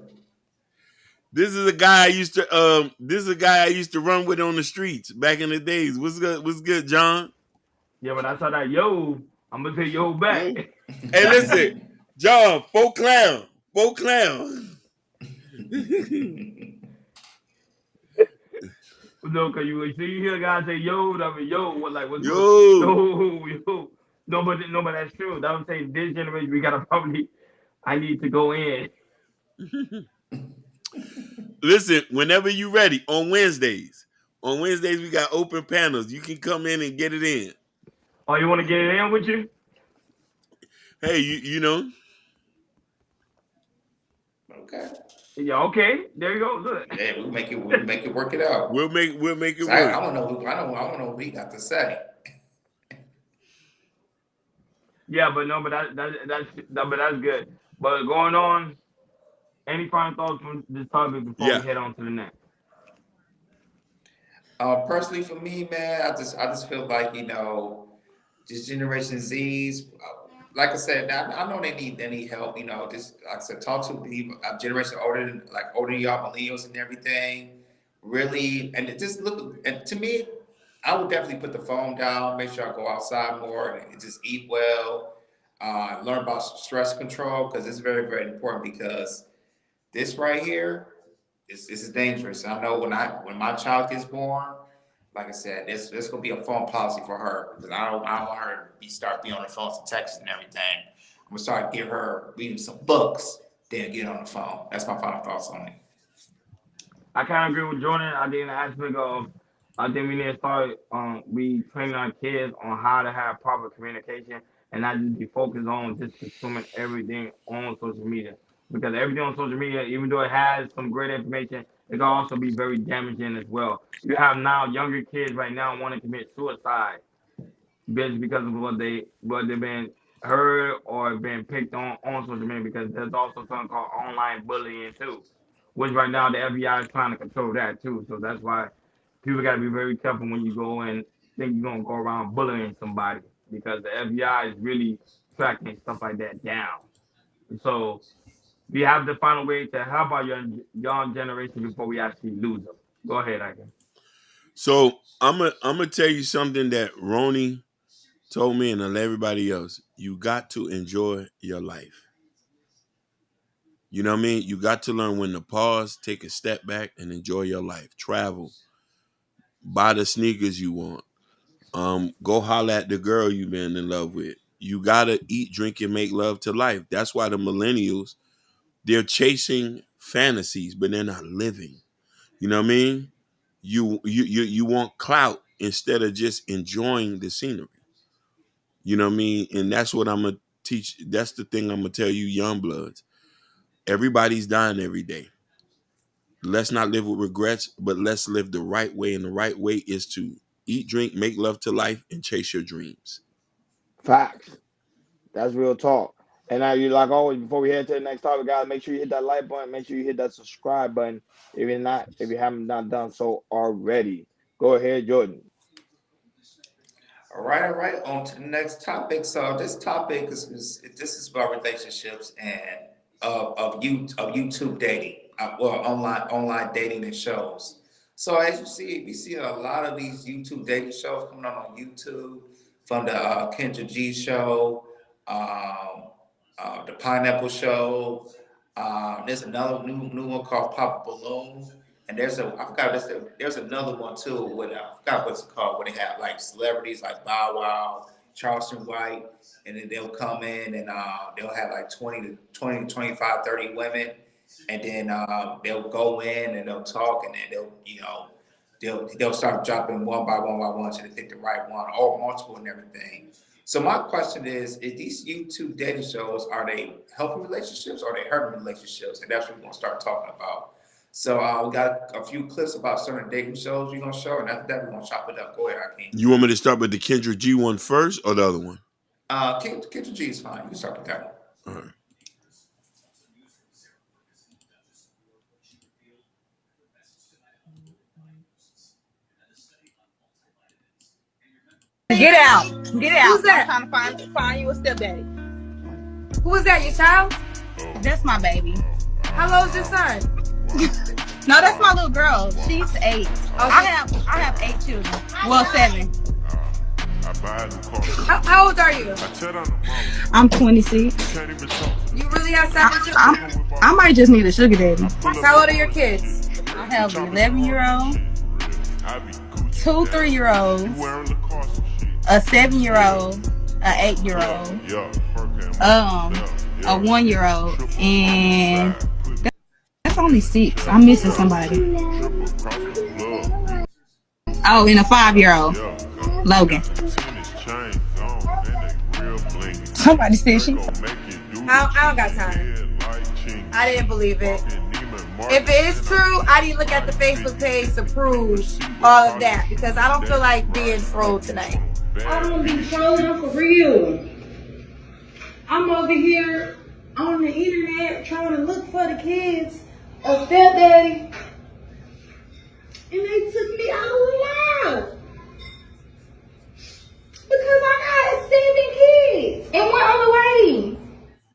this is a guy I used to this is a guy I used to run with on the streets back in the days. What's good? What's good, John? Yeah, but I saw that yo, I'm gonna say yo back. Yo. Hey, listen, John, folk clown, folk clown. No, cause you see you hear guys say yo, I mean yo, what like what's good? Yo, Yo. No, but that's true. That would say this generation we gotta probably I need to go in. listen, whenever you ready on Wednesdays. On Wednesdays we got open panels. You can come in and get it in. Oh, you wanna get it in with you? Hey, you know, Okay. Yeah, okay. There you go. Look. Yeah, we'll make it. We'll make it work it out. we'll make it So work. I don't know. I don't know what he got to say. Yeah, but no, but that's good. But going on, any final thoughts from this topic before we Yeah. head on to the next? Personally, for me, man, I just feel like this Generation Z's. Like I said, I know they need help. Just like I said, talk to people, a generation older than y'all, millennials and everything. really, and it just look, and to me, I would definitely put the phone down, make sure I go outside more, and just eat well, learn about stress control because it's very, very important because this right here is dangerous. I know when my child gets born, like I said, this gonna be a phone policy for her because I don't want her to start being on the phones and texting and everything. I'm gonna start give her reading some books, then get on the phone. That's my final thoughts on it. I kind of agree with Jordan. I think the aspect of, I think we need to start, we training our kids on how to have proper communication and not just be focused on just consuming everything on social media. Because everything on social media, even though it has some great information, it can also be very damaging as well. You have now younger kids right now want to commit suicide because of what they've been heard or been picked on social media because there's also something called online bullying too, which right now the FBI is trying to control that too. So that's why people got to be very careful when you go and think you're gonna go around bullying somebody because the FBI is really tracking stuff like that down. So we have to find a way to help our young generation before we actually lose them. Go ahead, I can. So I'm gonna tell you something that Roni told me and everybody else. You got to enjoy your life. You know what I mean? You got to learn when to pause, take a step back, and enjoy your life. Travel, buy the sneakers you want. Go holler at the girl you've been in love with. You gotta eat, drink, and make love to life. That's why the millennials, they're chasing fantasies, but they're not living. You know what I mean? You want clout instead of just enjoying the scenery. You know what I mean? And that's what I'm gonna teach. That's the thing I'm gonna tell you, young bloods. Everybody's dying every day. Let's not live with regrets, but let's live the right way. And the right way is to eat, drink, make love to life, and chase your dreams. Facts. That's real talk. And now you like always before we head to the next topic, guys, make sure you hit that like button, make sure you hit that subscribe button if you haven't not done so already. Go ahead, Jordan. All right. On to the next topic. So this topic is this is about relationships and of YouTube dating, well online dating and shows. So as you see, we see a lot of these YouTube dating shows coming on YouTube, from the Kendra G show, um, the Pineapple Show. There's another new one called Pop Balloon. And I forgot there's another one too with I forgot what it's called where they have like celebrities like Bow Wow, Charleston White, and then they'll come in and they'll have like 20 to 25, 30 women, and then they'll go in and they'll talk, and then they'll start dropping one by one till they pick the right one or multiple and everything. So my question is these YouTube dating shows, are they helping relationships or are they hurting relationships? And that's what we're gonna start talking about. So we got a few clips about certain dating shows we're gonna show, and after that we're gonna chop it up. Go ahead, Hakeem. You want me to start with the Kendra G one first or the other one? Kendra G is fine. You can start with that one. All right. Get out. Get out. Who's that? I'm trying to find you a stepdaddy. Who is that, your child? That's my baby. How old is your son? No, that's my little girl. She's 8. Okay. I have 8 children. Well, 7. How old are you? I'm 26. You really have 7 children? I might just need a sugar daddy. How old are your kids? I have an 11-year-old, 2 3-year-olds, a 7-year-old, an 8-year-old, a 1-year-old, and that's only 6. I'm missing somebody. Oh, and a 5-year-old, Logan. Somebody said she. I don't got time. I didn't believe it. If it is true, I didn't look at the Facebook page to prove all of that because I don't feel like being trolled tonight. I don't be trolling for real. I'm over here on the internet trying to look for the kids of stepdaddy, and they took me out loud because I got 7 kids and 1 on the way.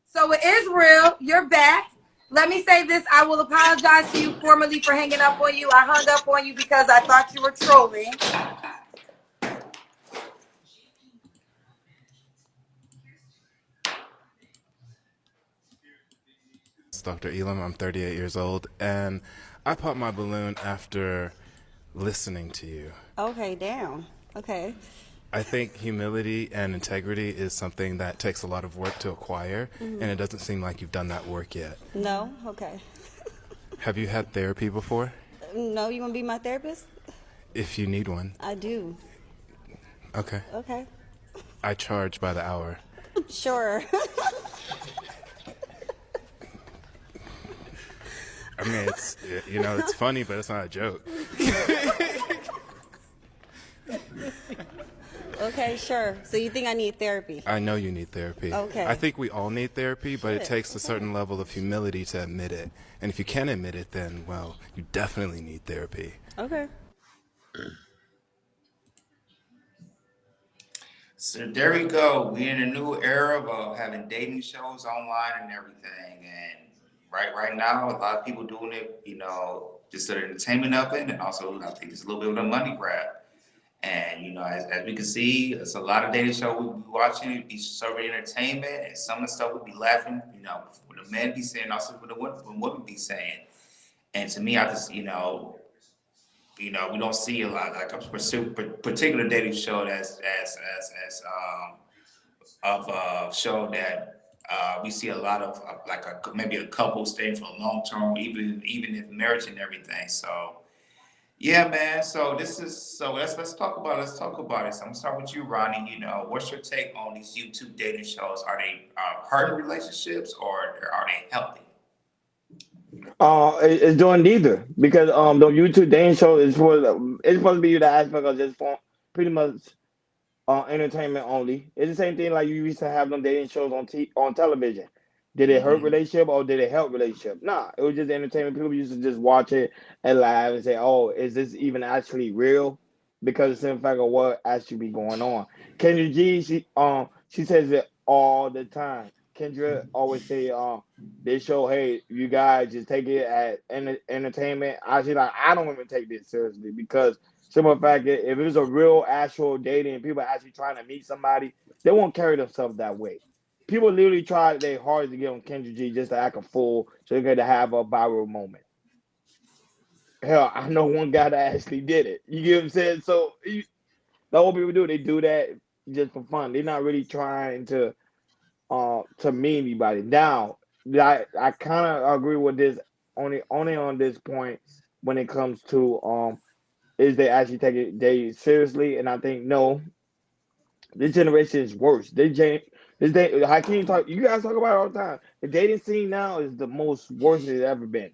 So it is real. You're back. Let me say this. I will apologize to you formally for hanging up on you. I hung up on you because I thought you were trolling. Dr. Elam, I'm 38 years old, and I popped my balloon after listening to you. Okay, damn. Okay. I think humility and integrity is something that takes a lot of work to acquire, and it doesn't seem like you've done that work yet. No? Okay. Have you had therapy before? No, you want to be my therapist? If you need one. I do. Okay. Okay. I charge by the hour. Sure. I mean, it's, it's funny, but it's not a joke. Okay, sure. So you think I need therapy? I know you need therapy. Okay. I think we all need therapy, but it Shit. takes a certain level of humility to admit it. And if you can admit it, then, well, you definitely need therapy. Okay. So there we go. We in a new era of having dating shows online and everything. And right now, a lot of people doing it, just for the entertainment of it, and also I think it's a little bit of a money grab. And as we can see, it's a lot of dating shows we be watching. It be serving entertainment, and some of the stuff we be laughing. What the men be saying, also what the women be saying. And to me, I just we don't see a lot like a particular dating show that's as of a show that we see a lot of like maybe a couple staying for a long term, even if marriage and everything. So yeah, man. So let's talk about it. So I'm gonna start with you, Ronnie. What's your take on these YouTube dating shows? Are they hurting relationships or are they healthy? It's doing neither because the YouTube dating show is it's supposed to be the aspect of just for pretty much entertainment only. It's the same thing like you used to have them dating shows on television. Did it hurt Mm-hmm. relationship or did it help relationship? Nah, it was just entertainment. People used to just watch it and laugh and say, "Oh, is this even actually real?" Because it's in fact of what actually be going on. Kendra G, she says it all the time. Kendra always say, they show, hey, you guys just take it as entertainment. I see, like, I don't even take this seriously because simple fact is, if it was a real actual dating and people actually trying to meet somebody, they won't carry themselves that way. People literally try their hardest to get on Kendra G just to act a fool so they're going to have a viral moment. Hell, I know one guy that actually did it. You get what I'm saying? So the old people they do that just for fun. They're not really trying to meet anybody. Now, I kind of agree with this only on this point when it comes to is they actually take it they seriously, and I think no, this generation is worse. Hakeem talk. You guys talk about it all the time. The dating scene now is the most worst it's ever been.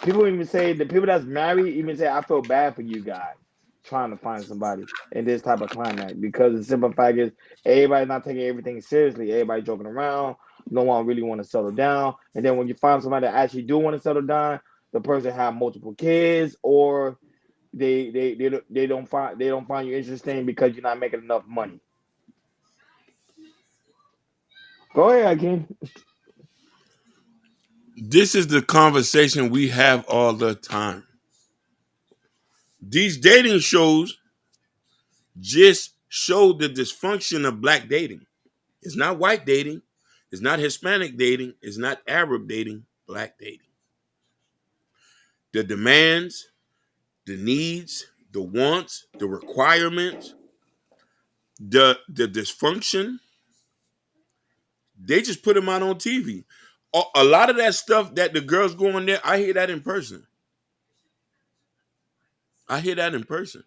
People even say the people that's married even say I feel bad for you guys trying to find somebody in this type of climate because the simple fact is everybody's not taking everything seriously. Everybody joking around. No one really want to settle down. And then when you find somebody that actually do want to settle down, the person have multiple kids or they don't find you interesting because you're not making enough money. Go ahead, Hakeem. This is the conversation we have all the time. These dating shows just show the dysfunction of black dating. It's not white dating. It's not Hispanic dating. It's not Arab dating. Black dating. The demands, the needs, the wants, the requirements, the dysfunction. They just put them out on TV. A lot of that stuff that the girls go on there, I hear that in person. I hear that in person.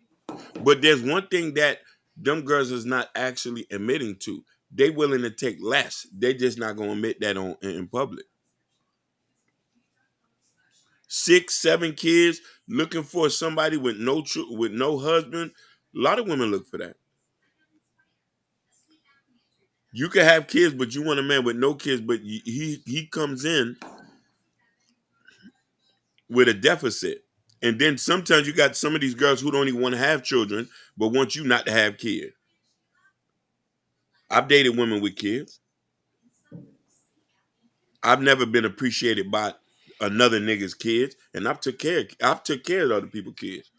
But there's one thing that them girls is not actually admitting to. They willing to take less. They just not gonna admit that in public. 6, 7 kids looking for somebody with with no husband. A lot of women look for that. You can have kids, but you want a man with no kids. But he comes in with a deficit, and then sometimes you got some of these girls who don't even want to have children, but want you not to have kids. I've dated women with kids. I've never been appreciated by another nigga's kids, and I've took care of other people's kids.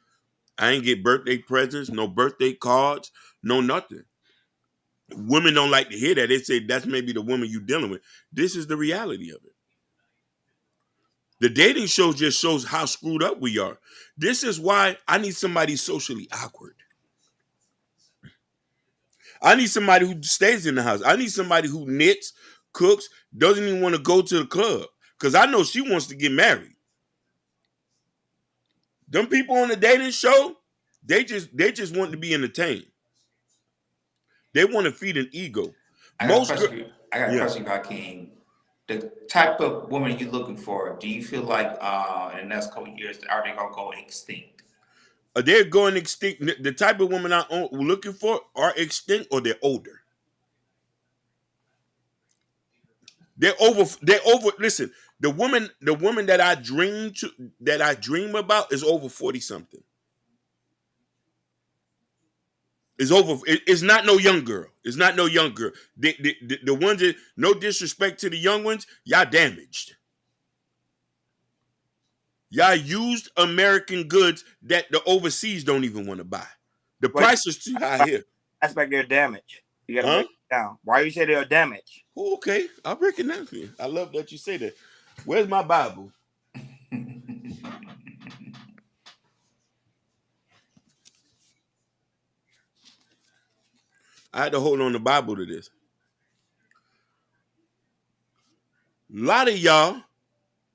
I ain't get birthday presents, no birthday cards, no nothing. Women don't like to hear that. They say that's maybe the woman you dealing with. This is the reality of it. The dating show just shows how screwed up we are. This is why I need somebody socially awkward. I need somebody who stays in the house. I need somebody who knits, cooks, doesn't even want to go to the club. Because I know she wants to get married. Them people on the dating show, they just want to be entertained. They want to feed an ego. I got a question about King. The type of woman you're looking for, do you feel like in the next couple of years, are they going to go extinct? They're going extinct. The type of woman I'm looking for are extinct or they're older. They're over. Listen, the woman that I dream about is over 40 something. It's over. It's not no young girl. It's not no young girl. The ones that, no disrespect to the young ones, y'all damaged. Y'all used American goods that the overseas don't even want to buy. The price is too high here. Aspect they're damaged. You gotta break it down. Why you say they're damaged? Okay, I'll break it down for you. I love that you say that. Where's my Bible? I had to hold on the Bible to this. A lot of y'all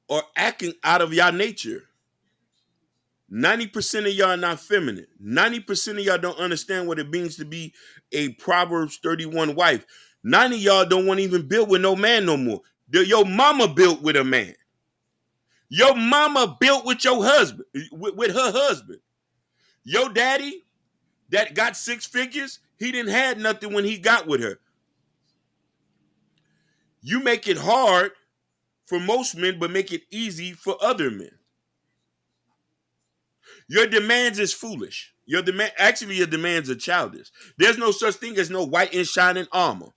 are acting out of y'all nature. 90% of y'all are not feminine. 90% of y'all don't understand what it means to be a Proverbs 31 wife. 90 of y'all don't want to even build with no man no more. Your mama built with a man. Your mama built with your husband, with her husband. Your daddy that got 6 figures, he didn't have nothing when he got with her. You make it hard for most men, but make it easy for other men. Your demands is foolish. Your demands are childish. There's no such thing as no white and shining armor.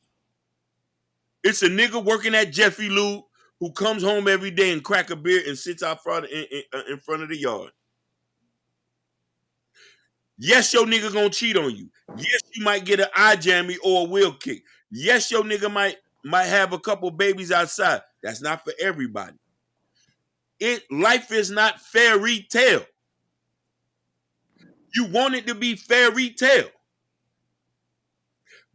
It's a nigga working at Jiffy Lube who comes home every day and crack a beer and sits out front in front of the yard. Yes, your nigga gonna cheat on you. Yes, you might get an eye jammy or a wheel kick. Yes, your nigga might have a couple babies outside. That's not for everybody. Life is not fairy tale. You want it to be fairy tale.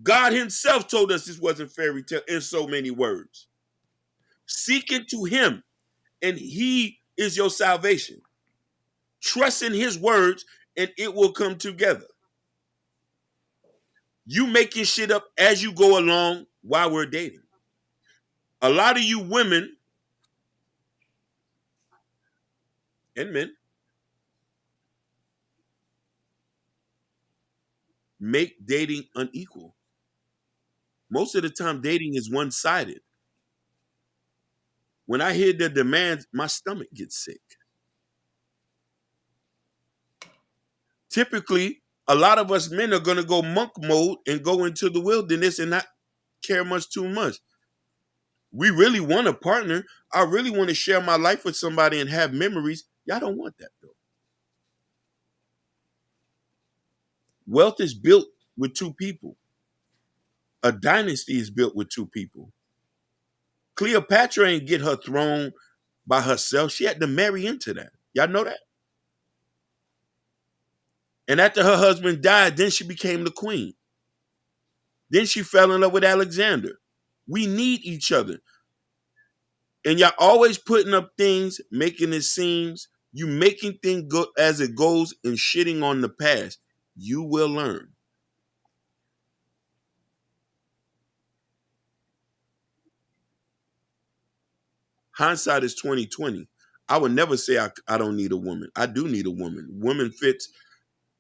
God himself told us this wasn't fairy tale in so many words. Seek into him, and he is your salvation. Trust in his words, and it will come together. You making shit up as you go along while we're dating. A lot of you women and men make dating unequal. Most of the time, dating is one-sided. When I hear the demands, my stomach gets sick. Typically, a lot of us men are going to go monk mode and go into the wilderness and not care much too much. We really want a partner. I really want to share my life with somebody and have memories. Y'all don't want that, though. Wealth is built with 2 people. A dynasty is built with 2 people. Cleopatra ain't get her throne by herself. She had to marry into that. Y'all know that? And after her husband died, then she became the queen. Then she fell in love with Alexander. We need each other. And y'all always putting up things, making it seems, you making things go as it goes and shitting on the past. You will learn. Hindsight is 20/20. I would never say I don't need a woman. I do need a woman. Woman fits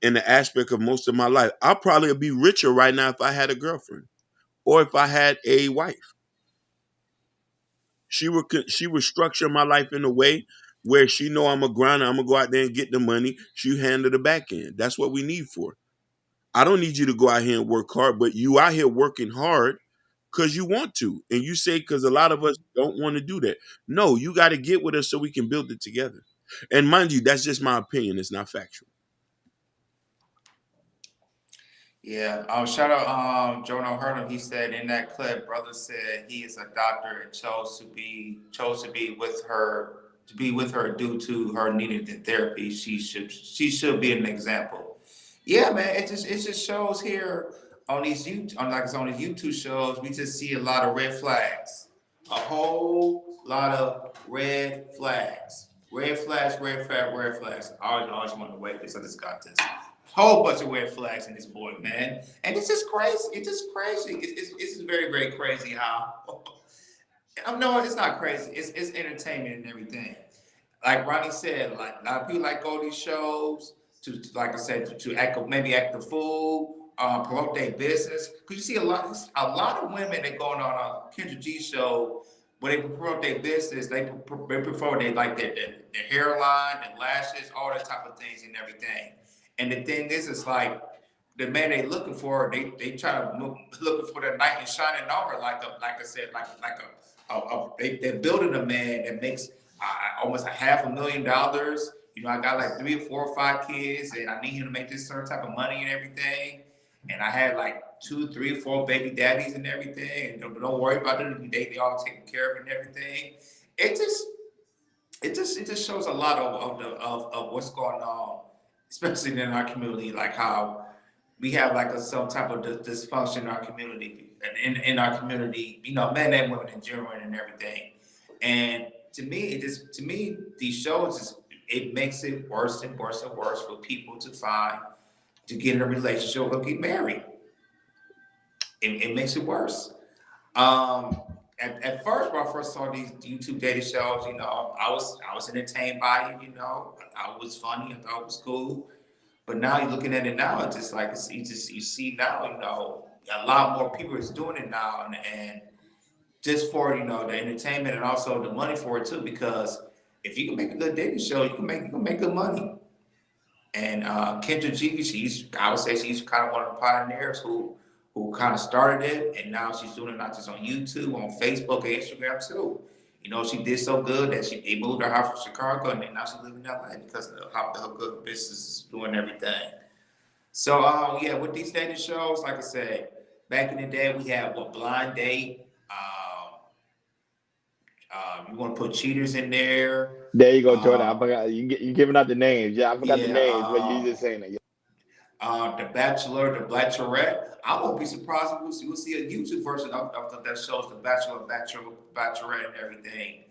in the aspect of most of my life. I'll probably be richer right now if I had a girlfriend or if I had a wife. She would structure my life in a way where she know I'm a grinder. I'm gonna go out there and get the money. She handle the back end. That's what we need for. I don't need you to go out here and work hard, but you out here working hard. because you want to. And you say, because a lot of us don't want to do that. No, you got to get with us so we can build it together. And mind you, that's just my opinion. It's not factual. Yeah. Shout out Jonah Hurdle. He said in that clip, brother said he is a doctor and chose to be with her due to her needing the therapy. She should be an example. Yeah, man. It just shows here on these YouTube shows, we just see a lot of red flags. A whole lot of red flags. Red flags, red flag, red flags. I always want to wait because I just got this whole bunch of red flags in this boy, man. And it's just crazy. It's just crazy. It's just very, very crazy how. No, it's not crazy. It's entertainment and everything. Like Ronnie said, like a lot of people like go to these shows to like I said, to act the fool, promote their business. Cause you see a lot of women that going on a Kendra G show. When they promote their business, they prefer they like their hairline, their lashes, all that type of things and everything. And the thing is, it's like the man they looking for, they try to looking for the knight in shining armor, like I said, they're building a man that makes almost $500,000. You know, I got like 3 or 4 or 5 kids, and I need him to make this certain type of money and everything. And I had like 2, 3, 4 baby daddies and everything. And don't worry about it. They all taken care of and everything. It just shows a lot of what's going on, especially in our community, like how we have like some type of dysfunction in our community, in our community, you know, men and women in general and everything. And to me, these shows it makes it worse and worse and worse for people to get in a relationship or get married. It makes it worse. At first, when I first saw these YouTube dating shows, you know, I was entertained by it. You know, I thought it was funny. I thought it was cool. But now you're looking at it now, it's just like you see now, you know, a lot more people is doing it now, and just for, you know, the entertainment and also the money for it too. Because if you can make a good dating show, you can make good money. And Kendra G, I would say she's kind of one of the pioneers who kind of started it, and now she's doing it not just on YouTube, on Facebook and Instagram too. You know, she did so good that they moved her house from Chicago, and then now she lives in LA because of how good business is doing everything. So yeah, with these dating shows, like I said, back in the day we had Blind Date. You want to put cheaters in there. There you go, Jordan. I forgot you giving out the names. Yeah, I forgot the names, but you just saying it. The Bachelor, the Bachelorette. I won't be surprised if we'll see a YouTube version of that shows the Bachelor, Bachelorette, and everything.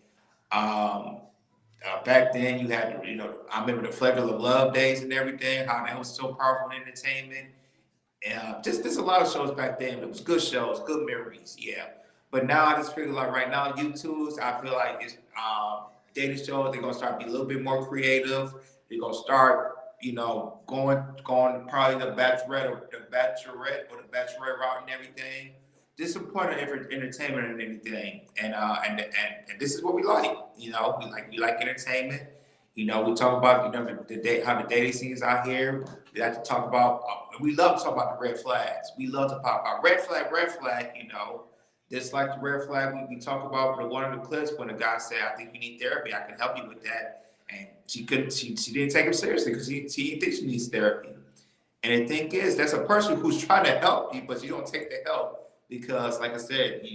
Back then, you had, you know, I remember the Flavor of Love days and everything. How that was so powerful in entertainment. Just a lot of shows back then. It was good shows, good memories. Yeah. But now I just feel like right now YouTube's, I feel like it's dating shows. They're gonna start be a little bit more creative. They're gonna start, you know, going probably the Bachelorette or the Bachelorette route and everything. Just some point of entertainment and everything. And this is what we like. You know, we like entertainment. You know, we talk about, you know, how the dating scenes out here. We like to talk about. We love to talk about the red flags. We love to talk about red flag. You know. Just like the red flag we talk about one of the clips when the guy said, "I think you need therapy. I can help you with that," and she didn't take him seriously because she didn't think she needs therapy. And the thing is, that's a person who's trying to help you, but you don't take the help because, like I said,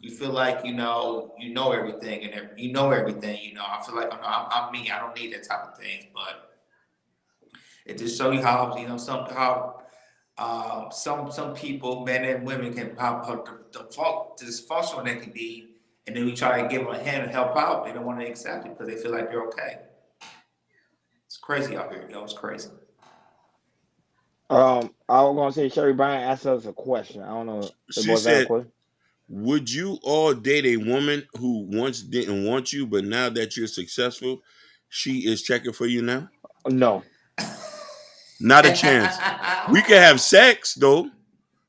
you feel like you know everything and you know everything. You know, I feel like I'm me. I don't need that type of thing. But it just shows you how some people, men and women, can how dysfunctional they can be, and then we try to give them a hand and help out. They don't want to accept it because they feel like they're okay. It's crazy out here, yo. It's crazy. I was gonna say Sherry Bryan asked us a question. I don't know. She said, "Would you all date a woman who once didn't want you, but now that you're successful, she is checking for you now?" No. Not a chance. We can have sex though.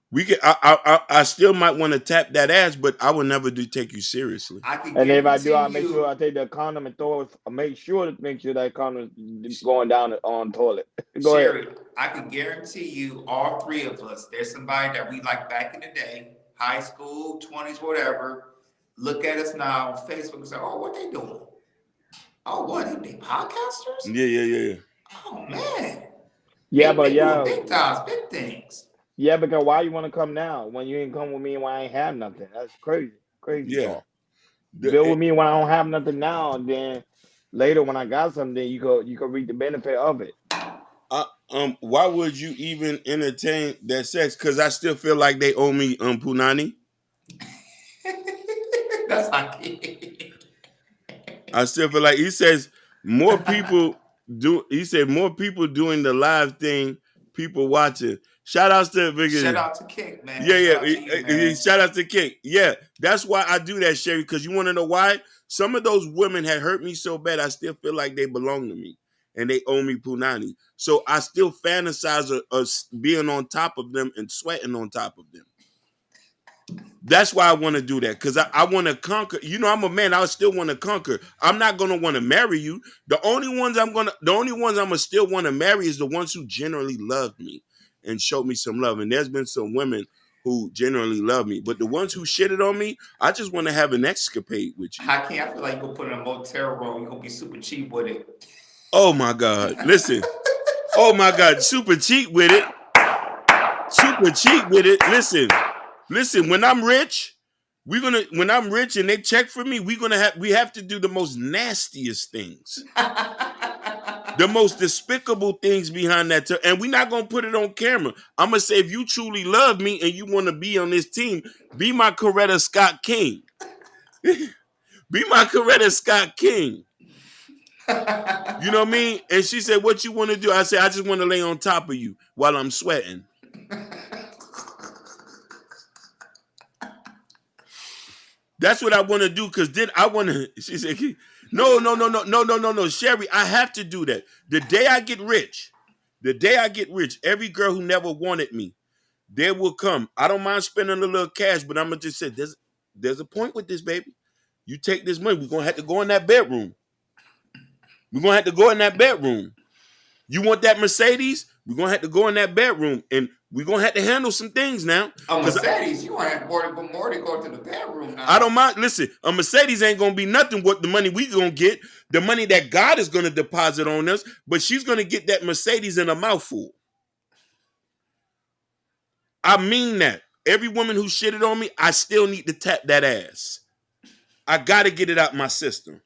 We can. I still might want to tap that ass, but I would never take you seriously. And if I do, I'll make sure I take the condom and throw it. Make sure that condom is going down on the toilet. Go Sherry, ahead. I can guarantee you, all three of us, there's somebody that we like back in the day. high school, 20s, whatever, look at us now on Facebook and say, "Oh, what they doing? Oh, what they podcasters? Yeah. Oh man, Yeah, but they doing yeah, big times, big things." yeah, because why you want to come now when you ain't come with me when I ain't have nothing? That's crazy, crazy Yeah. talk. Build with me when I don't have nothing now, and then later when I got something, you could reap the benefit of it. Why would you even entertain that sex? Because I still feel like they owe me punani. That's like I still feel like he says more people do. He said more people doing the live thing, people watching. Shout outs to shout because out to Kick, man. yeah, Shout out to you, man. shout out to King. Yeah, that's why I do that, Sherry. Because you want to know why? Some of those women had hurt me so bad, I still feel like they belong to me and they owe me punani. So I still fantasize of being on top of them and sweating on top of them. That's why I want to do that, because I want to conquer. You know, I'm a man. I still want to conquer. I'm not gonna want to marry you. The only ones I'm gonna still want to marry is the ones who generally love me and showed me some love. And there's been some women who generally love me, but the ones who shitted on me, I just want to have an escapade with you. I can't. I feel like you're gonna put in a motel room. You're gonna be super cheap with it. Oh my God! Listen. Oh my God! Super cheap with it. Super cheap with it. Listen, when I'm rich, when I'm rich and they check for me, we have to do the most nastiest things. The most despicable things behind that. And we're not gonna put it on camera. I'm gonna say, if you truly love me and you want to be on this team, be my Coretta Scott King. Be my Coretta Scott King. You know what I mean? And she said, "What you want to do?" I said, "I just want to lay on top of you while I'm sweating." That's what I want to do, because then I want to. She said, no, Sherry, I have to do that. The day I get rich, every girl who never wanted me, they will come. I don't mind spending a little cash, but I'm gonna just say, there's a point with this, baby. You take this money, we're gonna have to go in that bedroom. You want that Mercedes? We're gonna have to go in that bedroom, and we're gonna have to handle some things now. A Mercedes, you want to have more to go to the bedroom now. I don't mind. Listen, a Mercedes ain't gonna be nothing what the money we gonna get, the money that God is gonna deposit on us, but she's gonna get that Mercedes in a mouthful. I mean that. Every woman who shitted on me, I still need to tap that ass. I gotta get it out my system.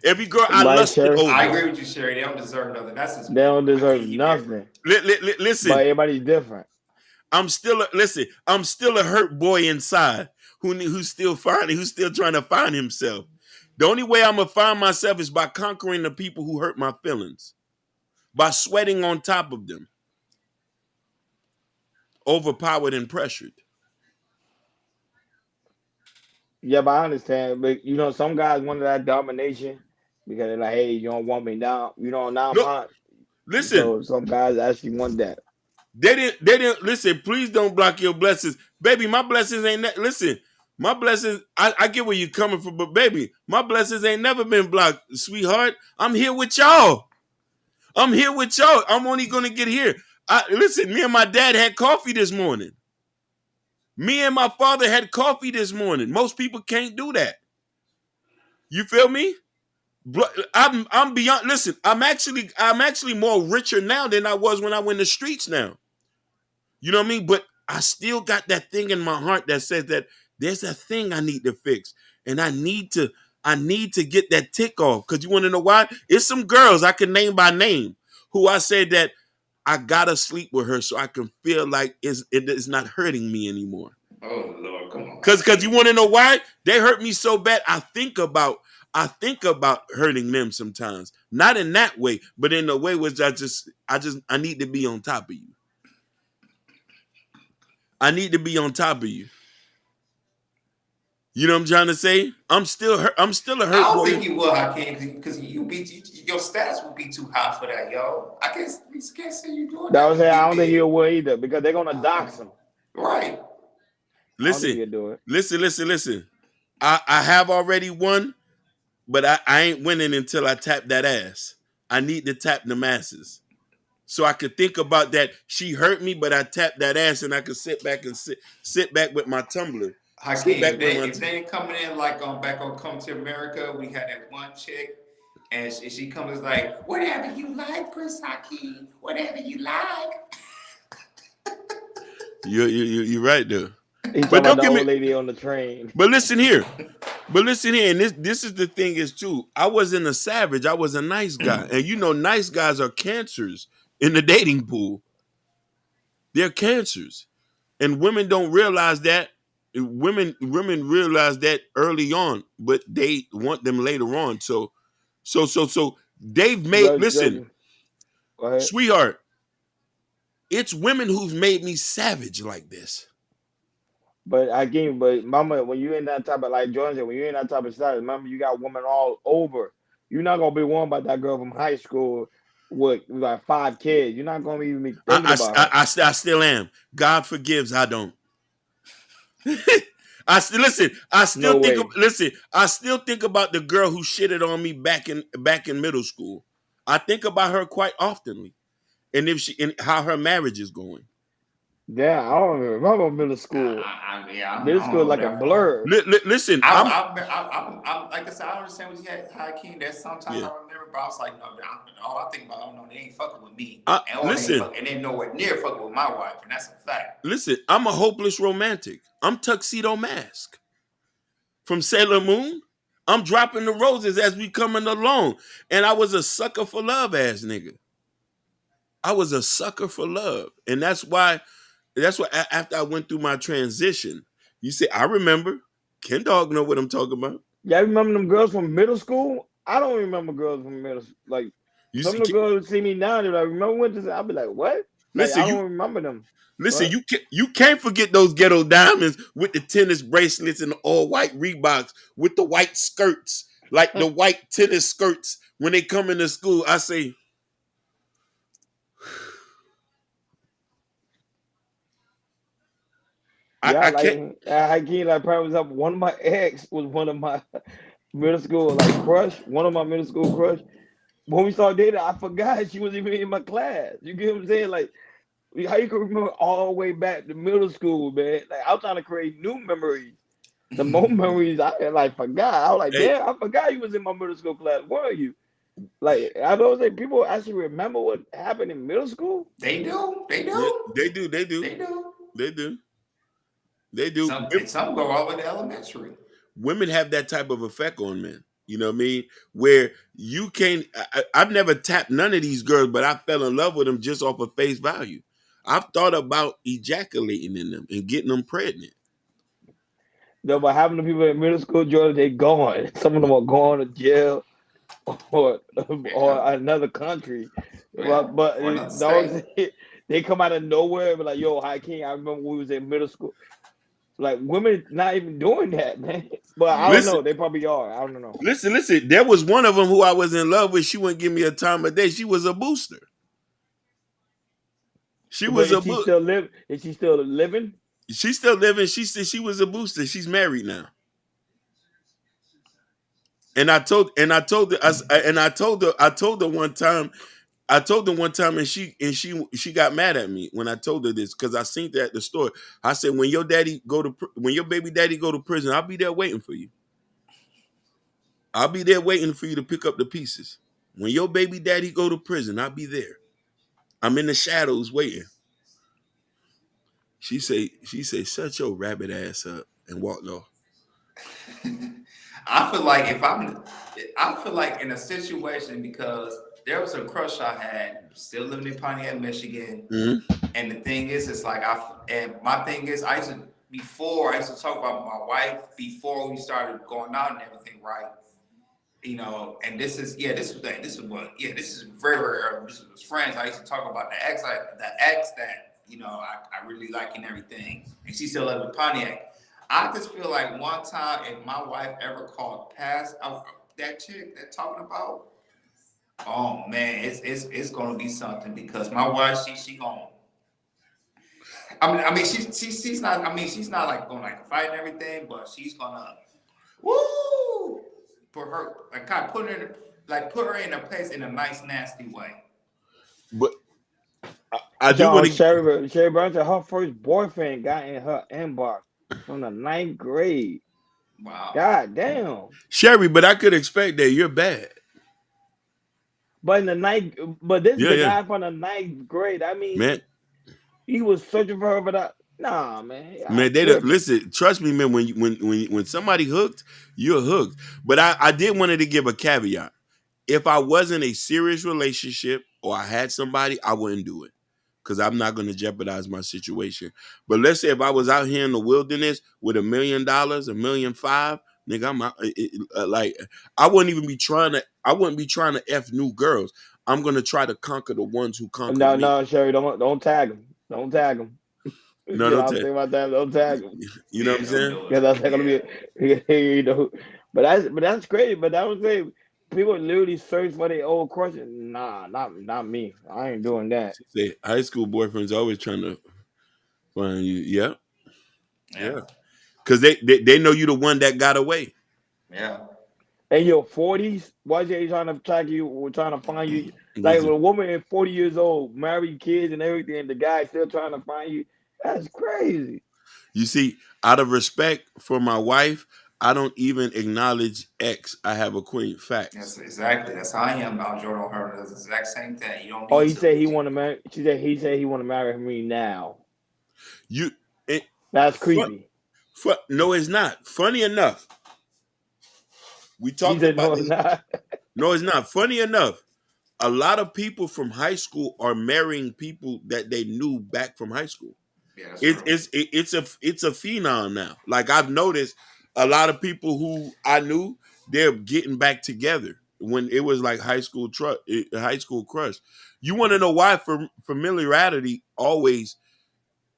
Every girl I lusted over. I agree with you, Sherry. They don't deserve nothing. That's just They don't deserve nothing. Listen, but everybody's different. I'm still a hurt boy inside who's still trying to find himself. The only way I'm gonna find myself is by conquering the people who hurt my feelings, by sweating on top of them, overpowered and pressured. Yeah, but I understand. But you know, some guys want that domination because they're like, "Hey, you don't want me now. You know, now I'm hot." Listen. So some guys actually want that. They didn't listen. Please don't block your blessings, baby. My blessings ain't listen. My blessings, I get where you're coming from, but baby, my blessings ain't never been blocked, sweetheart. I'm here with y'all. I'm only gonna get here. Listen, me and my dad had coffee this morning. Me and my father had coffee this morning. Most people can't do that. You feel me? I'm beyond. Listen, I'm actually more richer now than I was when I went in the streets now. You know what I mean? But I still got that thing in my heart that says that there's a thing I need to fix. And I need to get that tick off. Because you want to know why? It's some girls I can name by name who I said that I gotta sleep with her so I can feel like it is not hurting me anymore. Oh Lord, come on. Because you want to know why? They hurt me so bad. I think about hurting them sometimes. Not in that way, but in a way which I need to be on top of you. I need to be on top of you. You know what I'm trying to say? I'm still a hurt boy. I don't think you will, Hakeem, because your stats will be too high for that, yo. I can't say you doing that. I don't think you will either because they're gonna dox him. Right. Listen. I have already won, but I ain't winning until I tap that ass. I need to tap the masses. So I could think about that. She hurt me, but I tapped that ass, and I could sit back with my tumbler. Sit Hakeem, back with my. if they ain't coming in like on back on Come to America, we had that one chick, and she comes like, whatever you like, Prince Hakeem, whatever you like. You're right there. He talking But about don't the give me. old lady on the train. But listen here. And this is the thing is too. I wasn't a savage. I was a nice guy, and you know, nice guys are cancers in the dating pool. They're cancers, and women don't realize that. Women realize that early on, but they want them later on. So they've made. Listen, Go ahead. sweetheart, it's women who've made me savage like this. But again, but mama, when you in that type of like Jordan said, when you're in that type of status, remember you got women all over. You're not gonna be warned by that girl from high school with like 5 kids. You're not gonna even be thinking about her. I still am. God forgives. I don't. I still listen. I still No think. way. Listen. I still think about the girl who shitted on me back in middle school. I think about her quite oftenly, and how her marriage is going. Yeah, I don't even remember middle school. Middle school is like a blur. Listen, I'm like I said, I understand what you had, Hakeem. That sometimes I remember, but I was like, no, all I think about, oh no, they ain't fucking with me. And they nowhere near fucking with my wife, and that's a fact. Listen, I'm a hopeless romantic. I'm Tuxedo Mask from Sailor Moon. I'm dropping the roses as we coming along, and I was a sucker for love, ass nigga. I was a sucker for love, and that's why after I went through my transition, you say I remember. Ken Dog know what I'm talking about. Yeah, I remember them girls from middle school. I don't remember girls from middle school. Like some of the girls see me now, they're like, remember when this? I'll be like, what? Like I don't remember them. Listen, you can't forget those ghetto diamonds with the tennis bracelets and the all white Reeboks with the white skirts, like the white tennis skirts when they come into school. I say, I can't. I can't. Like, probably was up. One of my ex was one of my middle school like crush. One of my middle school crush. When we started dating, I forgot she was even in my class. You get what I'm saying? Like, how you can remember all the way back to middle school, man? Like, I was trying to create new memories. The more memories I like forgot. I was like, damn, I forgot you was in my middle school class. Where are you? Like, I don't think people actually remember what happened in middle school. They do. They do. Some go all the way to elementary. Women have that type of effect on men. You know what I mean? Where you can't. I've never tapped none of these girls, but I fell in love with them just off of face value. I've thought about ejaculating in them and getting them pregnant. No, but having the people in middle school, Jordan, they gone. Some of them are going to jail or another country. But they come out of nowhere and be like, yo, Hakeem, I remember when we was in middle school. Like, women not even doing that, man. But I don't know. They probably are. I don't know. Listen. There was one of them who I was in love with. She wouldn't give me a time of day. She was a booster. Is she still living? She's still living. She said she was a booster. She's married now. And I told her one time, and she got mad at me when I told her this because I seen that at the store. I said, when your baby daddy go to prison, I'll be there waiting for you. I'll be there waiting for you to pick up the pieces. When your baby daddy go to prison, I'll be there. I'm in the shadows waiting. She say, shut your rabbit ass up and walked off. I feel like in a situation because there was a crush I had still living in Pontiac, Michigan. Mm-hmm. And the thing is, it's like my thing is I used to talk about my wife before we started going out and everything, right? You know, and this is very, very early. This was friends. I used to talk about the ex that, you know, I really like and everything. And she still lived in Pontiac. I just feel like one time if my wife ever called past that chick that talking about, oh man, it's gonna be something because my wife, she gonna. I mean, she's not. I mean, she's not like going like fight and everything, but she's gonna, woo, put her like kind of put her in a place in a nice nasty way. I do want John to. Sherry Brown said her first boyfriend got in her inbox from the ninth grade. Wow. God damn. Sherry, but I could expect that. You're bad. But in the ninth, but this is Yeah, the yeah, guy from the ninth grade. I mean, man. he was searching for her, but nah, man, I Man, they don't tripping. listen. Trust me, man. When somebody hooked, you're hooked. But I did wanted to give a caveat. If I wasn't a serious relationship or I had somebody, I wouldn't do it because I'm not going to jeopardize my situation. But let's say if I was out here in the wilderness with $1 million, 1.5 million, nigga, I'm out, like I wouldn't even be trying to. I wouldn't be trying to f new girls. I'm gonna try to conquer the ones who conquered No, me. no, Sherry, don't tag him. Don't tag him. No, You know don't what I'm tell. saying about that? Don't tag him. You know what Yeah, I'm don't saying? do Because it. that's not gonna Yeah. be, you know. But that's great. But that was say people literally search for their old crush. Nah, not me. I ain't doing that. She say high school boyfriends always trying to find you. Yeah, Yeah. yeah. Because they know you the one that got away. Yeah. In your 40s, why they trying to track you or trying to find you? Like Listen, a woman in 40 years old, married, kids, and everything, and the guy still trying to find you. That's crazy. you see, out of respect for my wife, I don't even acknowledge X. I have a queen. Yes, Facts. exactly. That's how I am about Jordan her. It's the exact same thing. You don't Oh, need he to. said he want to marry. He said he want to marry me now. You, it, That's fu- creepy. no, it's not. Funny enough, we He talked said about no, it's this. not. No, it's not. Funny enough, a lot of people from high school are marrying people that they knew back from high school. Yeah, that's It's true. it's it- it's a phenom now. Like I've noticed a lot of people who I knew they're getting back together when it was like high school crush. You want to know why? For familiarity always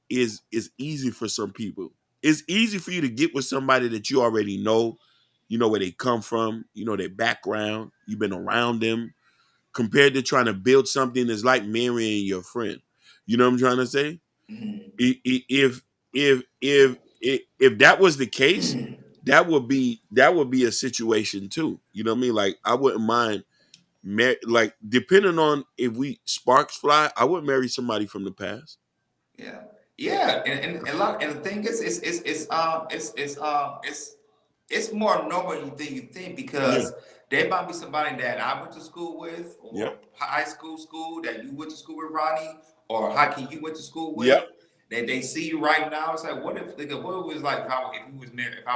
is easy for some people. It's easy for you to get with somebody that you already know. You know where they come from. You know their background. You've been around them. Compared to trying to build something that's like marrying your friend. You know what I'm trying to say? Hmm. If if that was the case, that would be a situation too. You know what I mean? Like I wouldn't mind like depending on if we sparks fly, I would marry somebody from the past. Yeah, yeah, and a lot. And the thing is, it's more normal than you think Yeah, because there might be somebody that I went to school with, or yep, high school that you went to school with, Ronnie, or hockey you went to school with. yep. They see you right now. It's like, what if, like, what it was like if I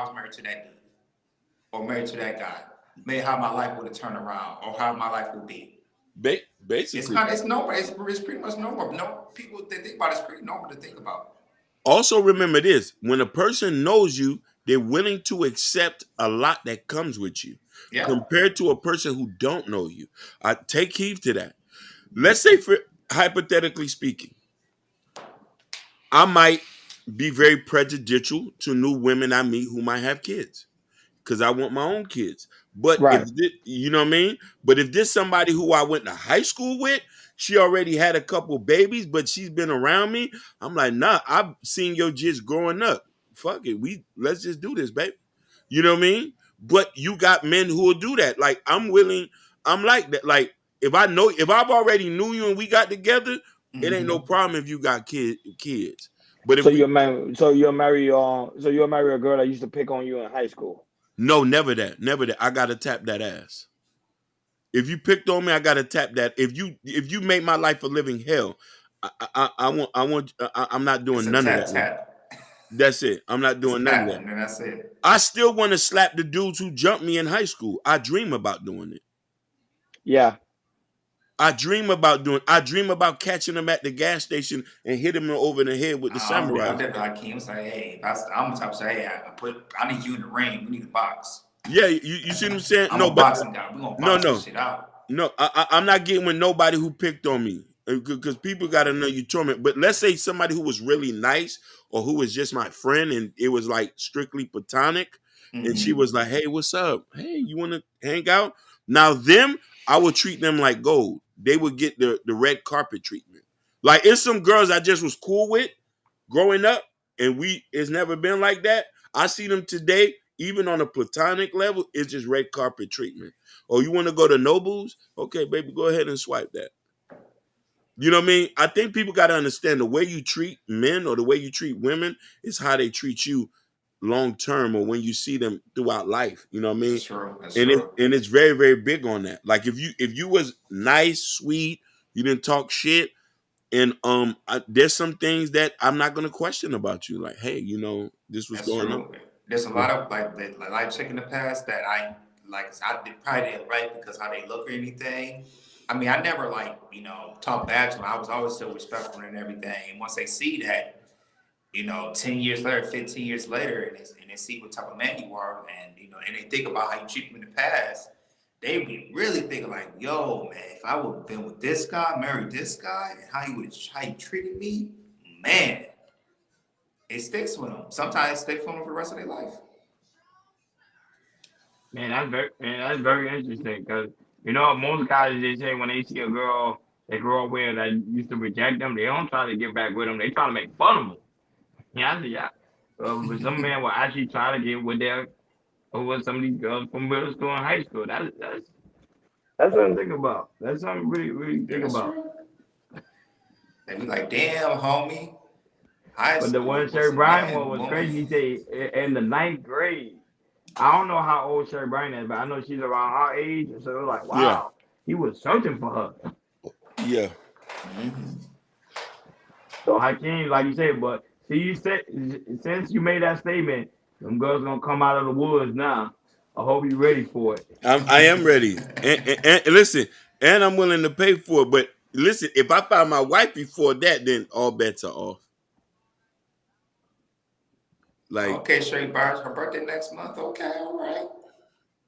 was married to that dude or married to that guy? Maybe how my life would have turned around, or how my life would be. It's Basically. kind of, it's normal. It's pretty much normal. No people, they think about it, it's pretty normal to think about. Also remember this: when a person knows you, they're willing to accept a lot that comes with you, Yeah. compared to a person who don't know you. I take heed to that. Let's say, for hypothetically speaking, I might be very prejudicial to new women I meet who might have kids because I want my own kids. But if Right. you know what I mean? But if this somebody who I went to high school with, she already had a couple babies, but she's been around me. I'm like, nah, I've seen your jits growing up. Fuck it. Let's just do this, baby. You know what I mean? But you got men who will do that. Like I'm willing, I'm like that. Like if I've already knew you and we got together, it ain't no Hmm. problem if you got kids. But if So we you'll marry a girl that used to pick on you in high school. no, never that. Never that. I gotta tap that ass. If you picked on me, I gotta tap that. If you make my life a living hell, I'm not It's doing a none of tap that, man. tap. That's it. I'm not It's a doing none of tap, that. and then that's it. I still want to slap the dudes who jumped me in high school. I dream about doing it. Yeah. I dream about catching them at the gas station and hitting them over the head with the I'm samurais. definitely like Kim. Say, hey, if I'm the type to say, hey, I need you in the ring. We need to box. Yeah, you see what I'm saying? I'm No, a but boxing guy. We're gonna no, box this no. shit out. No, I'm not getting with nobody who picked on me because people got to know you torment. But let's say somebody who was really nice or who was just my friend and it was like strictly platonic, and she Hmm. was like, "Hey, what's up? Hey, you want to hang out?" Now them, I would treat them like gold. They would get the red carpet treatment. Like it's some girls I just was cool with growing up, and it's never been like that. I see them today, even on a platonic level, it's just red carpet treatment. Oh, you want to go to Nobles? Okay, baby, go ahead and swipe that. You know what I mean? I think people got to understand the way you treat men or the way you treat women is how they treat you long term or when you see them throughout life. You know what I mean? That's true. That's And true. it's very, very big on that. Like if you was nice, sweet, you didn't talk shit, and there's some things that I'm not gonna question about you. Like, hey, you know, this was That's going on. true. There's a lot of like chick in the past that I probably didn't like because how they look or anything. I mean, I never talk bad to them. I was always so respectful and everything. And once they see that, 10 years later, 15 years later, and they see what type of man you are, and they think about how you treat them in the past, they be really thinking like, yo, man, if I would have been with this guy, married this guy, and how he treated me, man, it sticks with them. Sometimes it sticks with them for the rest of their life. Man, that's very interesting because most guys they say when they see a girl they grow up with that used to reject them, they don't try to get back with them. They try to make fun of them. Yeah, I see, yeah. But some men will actually try to get with some of these girls from middle school and high school. That's something to think about. That's something really really think That's about. true. They be like, damn, homie. High But the school one was Sherry a Bryan man, one was woman. crazy. He said in the ninth grade. I don't know how old Sherry Bryan is, but I know she's around our age. So it was like, Yeah, wow, he was searching for her. yeah. Mm-hmm. So Hakeem, like you said, but see, you said since you made that statement, them girls gonna come out of the woods now. I hope you're ready for it. I am ready, and listen, and I'm willing to pay for it. But listen, if I find my wife before that, then all bets are off. Like Okay, Sherry Byers, her birthday next month. Okay, all right.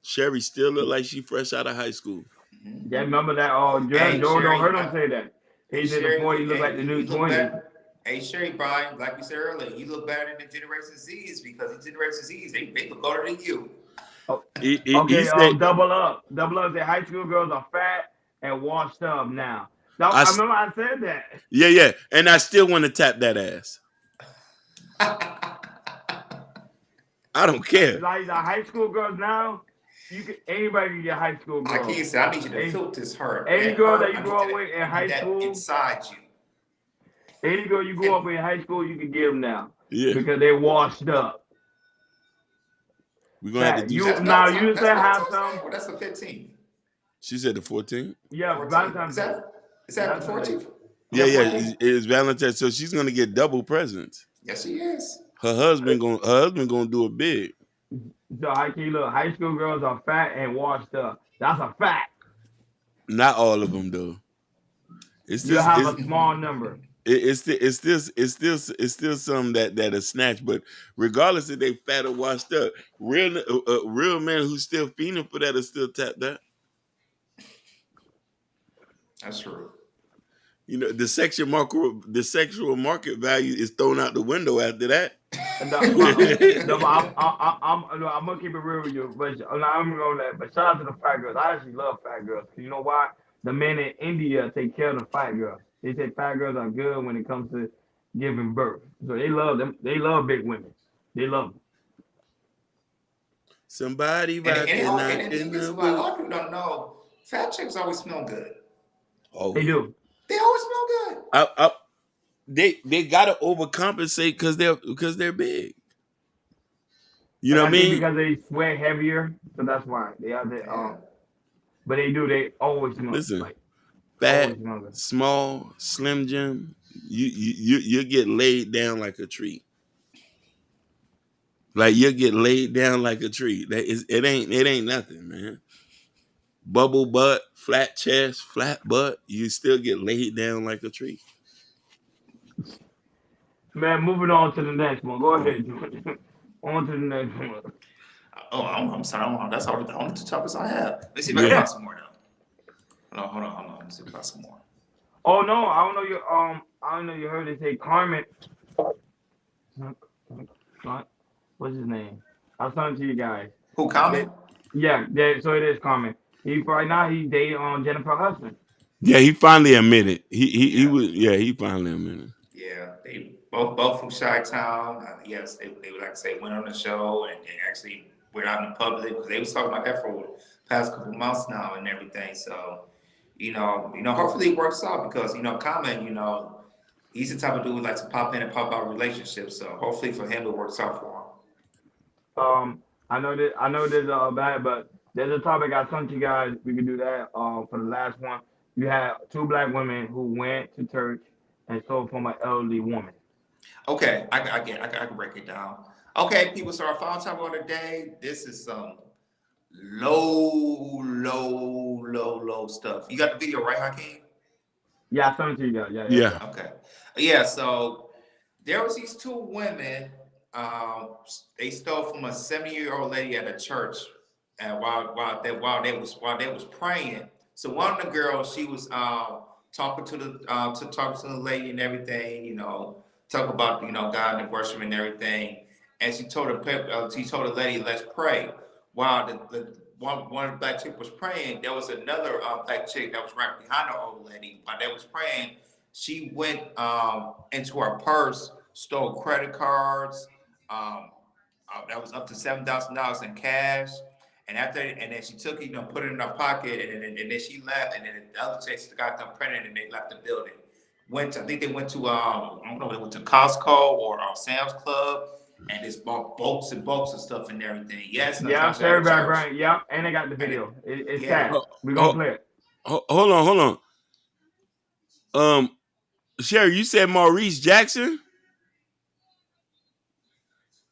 Sherry still look like she fresh out of high school. Yeah, Mm-hmm. remember that? Hey, Joe don't Sherry. hurt him say that. Hey, He said the Sherry. 40 look like the new You look 20. better. Hey, Sherry Byers, like we said earlier, you look better than the Generation Z's because the Generation Z's, they look older than you. Oh, He okay, said, double up. Double up. Say high school girls are fat and washed up now. I remember I said that. yeah, and I still want to tap that ass. I don't care. Like the high school girls now, anybody can get high school I girls. can't say I need you to filter this hurt. Any That girl that hurt, you grow up with in I need high that school, inside you. any girl you grew up with in high school, you can get them now. Yeah, because they washed up. we're gonna have to do. You That's said have Valentine's some. Day, or that's the 15th. She said the 14th. Yeah, 14th. Valentine's Day. Is that the 14th? Yeah, it's Valentine's. So she's gonna get double presents. Yes, she is. Her husband gonna do it big. So look, high school girls are fat and washed up. That's a fact. Not all of them though. It's You just have a small number. it's still some that are snatched. But regardless if they fat or washed up, real men who still feeding for that are still tap that. That's true. You know, the sexual market value is thrown out the window after that. I'm gonna keep it real with you, but I'm gonna let. But shout out to the fat girls. I actually love fat girls. You know why? The men in India take care of the fat girls. They say fat girls are good when it comes to giving birth. So they love them. They love big women. They love them. Somebody rocking out in the a lot of people don't know. Fat chicks always smell good. Oh, they do. They always smell good. They gotta overcompensate because they're big. You know what I mean? Because they sweat heavier, so that's why they are there. But they do. They always smell. Listen, like, fat, small, slim Jim. You get laid down like a tree. Like you get laid down like a tree. It ain't nothing, man. Bubble butt, flat chest, flat butt. You still get laid down like a tree. Man, moving on to the next one. Go ahead. On to the next one. Oh, I'm sorry. That's all the only two topics I have. Let's see if I can find some more now. Hold on. Let's see if I find some more. Oh no, I don't know you heard it say Carmen. What's his name? I'll send it to you guys. Who, Carmen? Yeah, so it is Carmen. Right now he's dating on Jennifer Hudson. Yeah, he finally admitted. He finally admitted. Yeah, they both from Chi-Town. Yes, they would like to say went on the show and actually went out in the public because they was talking about that for the past couple months now and everything. So, hopefully it works out because Common, he's the type of dude who likes to pop in and pop out relationships. So hopefully for him it works out for him. I know this bad, but there's a topic I sent you guys. We could do that for the last one. You had two black women who went to church and stole from an elderly woman. Okay, I can break it down. Okay, people. So our final topic of the day. This is some low stuff. You got the video right, Hakeem? Yeah, I sent it to you guys. Yeah. Okay. Yeah. So there was these two women. They stole from a 70-year-old lady at a church, and while they was praying. So one of the girls, she was talking to the lady and everything. Talk about God and worship and everything. And she told the lady, let's pray. While the one black chick was praying, there was another black chick that was right behind the old lady. While they was praying, she went into her purse, stole credit cards. That was up to $7,000 in cash. And then she took it, put it in her pocket, and then she left. And then the other chicks got them printed, and they left the building. I think they went to I don't know, they went to Costco or Sam's Club, and just bought bolts and bolts of stuff and everything. Yes, yeah, Sarah Brian. Yep, and they got the video. It's sad. We're gonna play it. Hold on. Sherry, you said Maurice Jackson?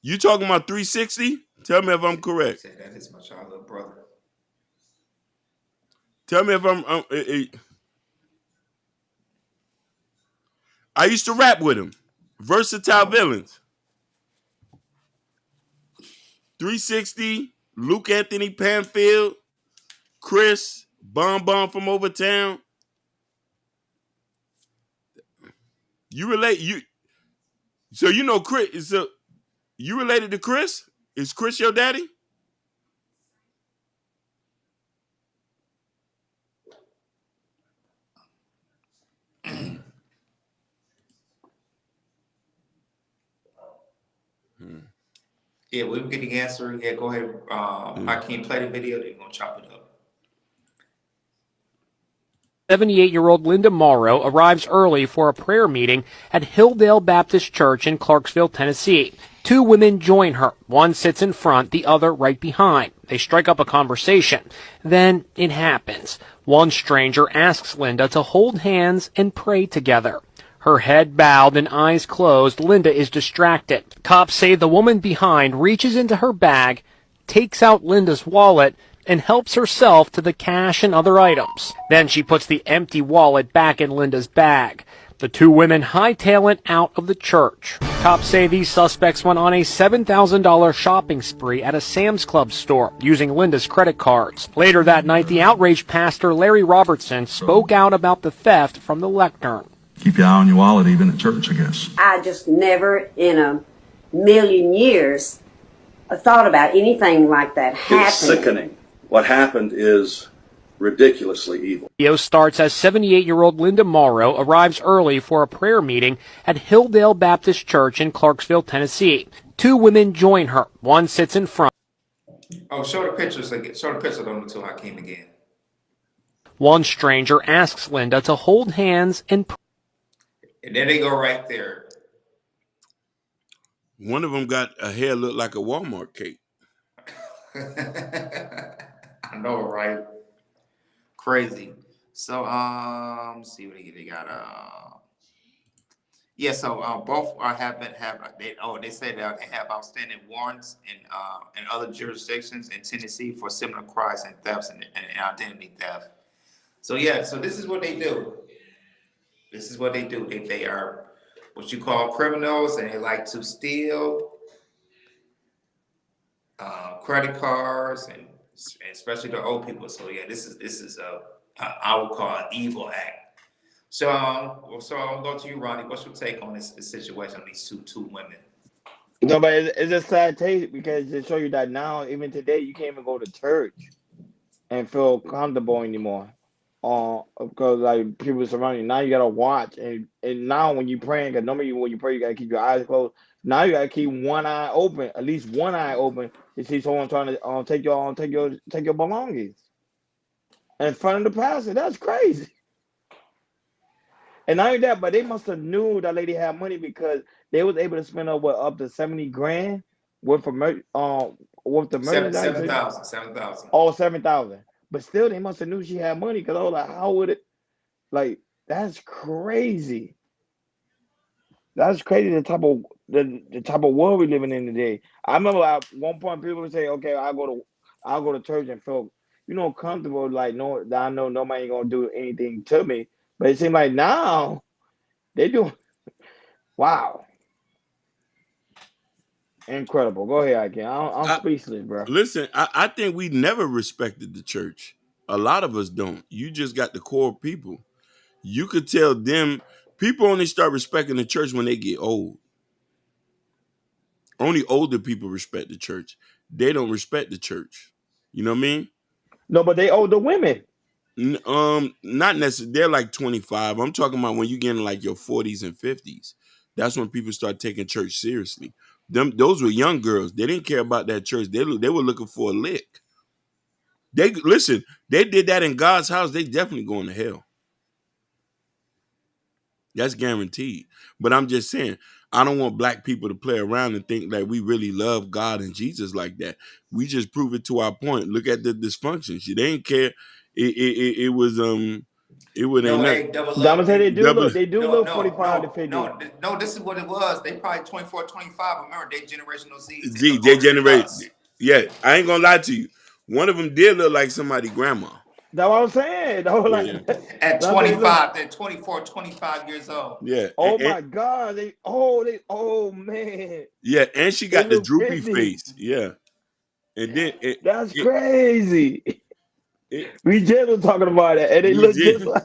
You talking about 360? Tell me if I'm correct. That is my childhood brother. Tell me if I'm. I used to rap with him. Versatile Villains. 360, Luke Anthony Panfield, Chris, Bomb from Overtown. You relate so you know Chris. So you related to Chris? Is Chris your daddy? Yeah, we'll get the answer. Yeah, go ahead. I can't play the video. They're gonna chop it up. 78-year-old Linda Morrow arrives early for a prayer meeting at Hilldale Baptist Church in Clarksville, Tennessee. Two women join her. One sits in front, the other right behind. They strike up a conversation. Then it happens. One stranger asks Linda to hold hands and pray together. Her head bowed and eyes closed, Linda is distracted. Cops say the woman behind reaches into her bag, takes out Linda's wallet, and helps herself to the cash and other items. Then she puts the empty wallet back in Linda's bag. The two women hightail it out of the church. Cops say these suspects went on a $7,000 shopping spree at a Sam's Club store using Linda's credit cards. Later that night, the outraged pastor Larry Robertson spoke out about the theft from the lectern. Keep your eye on your wallet, even at church, I guess. I just never in a million years thought about anything like that happening. It's sickening. What happened is ridiculously evil. Video starts as 78-year-old Linda Morrow arrives early for a prayer meeting at Hilldale Baptist Church in Clarksville, Tennessee. Two women join her. One sits in front. Oh, show the pictures again. Show the pictures of them until I came again. One stranger asks Linda to hold hands and pray. And then they go right there. One of them got a hair look like a Walmart cake. I know, right? Crazy. So, let's see what they got. Yeah. So, both they say that they have outstanding warrants in other jurisdictions in Tennessee for similar crimes and thefts and identity theft. So yeah. So this is what they do. They are what you call criminals, and they like to steal credit cards and especially the old people. So yeah, this is I would call an evil act. So I'll go to you, Ronnie. What's your take on this situation of these two women? No, but it's a sad taste because it show you that now, even today, you can't even go to church and feel comfortable anymore. Because like people surrounding you. Now you gotta watch, and now when you praying, because normally when you pray, you gotta keep your eyes closed. Now you gotta keep one eye open, at least one eye open, to see someone trying to take your belongings. in front of the pastor. That's crazy. And not only that, but they must have knew that lady had money because they was able to spend up to 70 grand worth of with the merchandise. 7,000. All 7,000. But still, they must have knew she had money because I was like, how would it? Like, that's crazy. That's crazy. The type of world we living in today. I remember at one point people would say, "Okay, I'll go to church and feel comfortable. Like no, that I know nobody ain't gonna do anything to me." But it seems like now they do. Wow, incredible. Go ahead, again. I'm speechless, bro. Listen, I think we never respected the church. A lot of us don't. You just got the core people. You could tell them people only start respecting the church when they get old. Only older people respect the church. They don't respect the church. You know what I mean? No, but they owe the women. Not necessarily. They're like 25. I'm talking about when you get in like your 40s and 50s. That's when people start taking church seriously. Those were young girls. They didn't care about that church. They were looking for a lick. They listen. They did that in God's house. They definitely going to hell. That's guaranteed. But I'm just saying, I don't want black people to play around and think that we really love God and Jesus like that. We just prove it to our point. Look at the dysfunction. She didn't care. It was it would ain't No, nothing. hey, double Diamond up. said They, they do no, look no, 45 to no, 50. no. This is what it was. They probably 24, 25. Remember, they generational Z's. They Gee, look they older than generate. us. Yeah, I ain't gonna lie to you. One of them did look like somebody's grandma. That's what I'm saying. That was Yeah, At like they look. 25, they're 24, 25 years old. yeah, Oh my God! Oh man, yeah, and she they got the look droopy 50. face. Yeah, and then That's crazy. it We just was talking about that, and they we look just did. like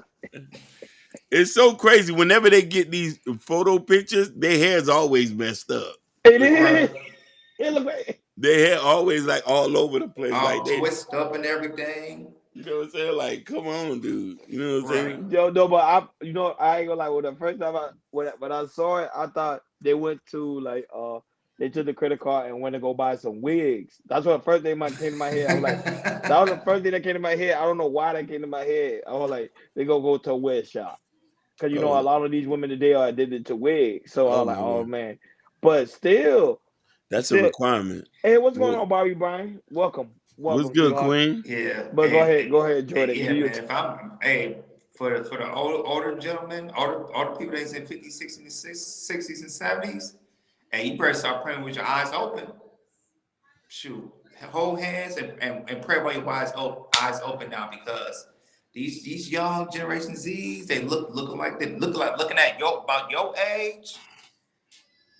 It's so crazy. Whenever they get these photo pictures, their hair's always messed up. it Like, is. It look like their hair always like all over the place. Like All they, twisted up and everything. you know what I'm saying? Like, come on, dude. You know what I'm Right. saying? yo, no, but I ain't gonna lie. When the first time when I saw it, I thought they went to like they took the credit card and went to go buy some wigs. That's what the first thing that came to my head. I was like, that was the first thing that came to my head. I don't know why that came to my head. I was like, they go to a wig shop. Because Oh, a lot of these women today are addicted to wigs. So I oh was like, my oh word. man. But still, That's a still, requirement. hey, what's going What, on, Bobby Bryan? Welcome. what's Welcome, good, sweetheart. Queen? Yeah. But go ahead, Jordan. Do Yeah, you man. If I'm, hey, for the older gentlemen, older people that's in 50s, 60s, and 60s and 70s, and you better start praying with your eyes open. Shoot, hold hands and pray while your eyes open now, because these young Generation Zs, they looking at about your age.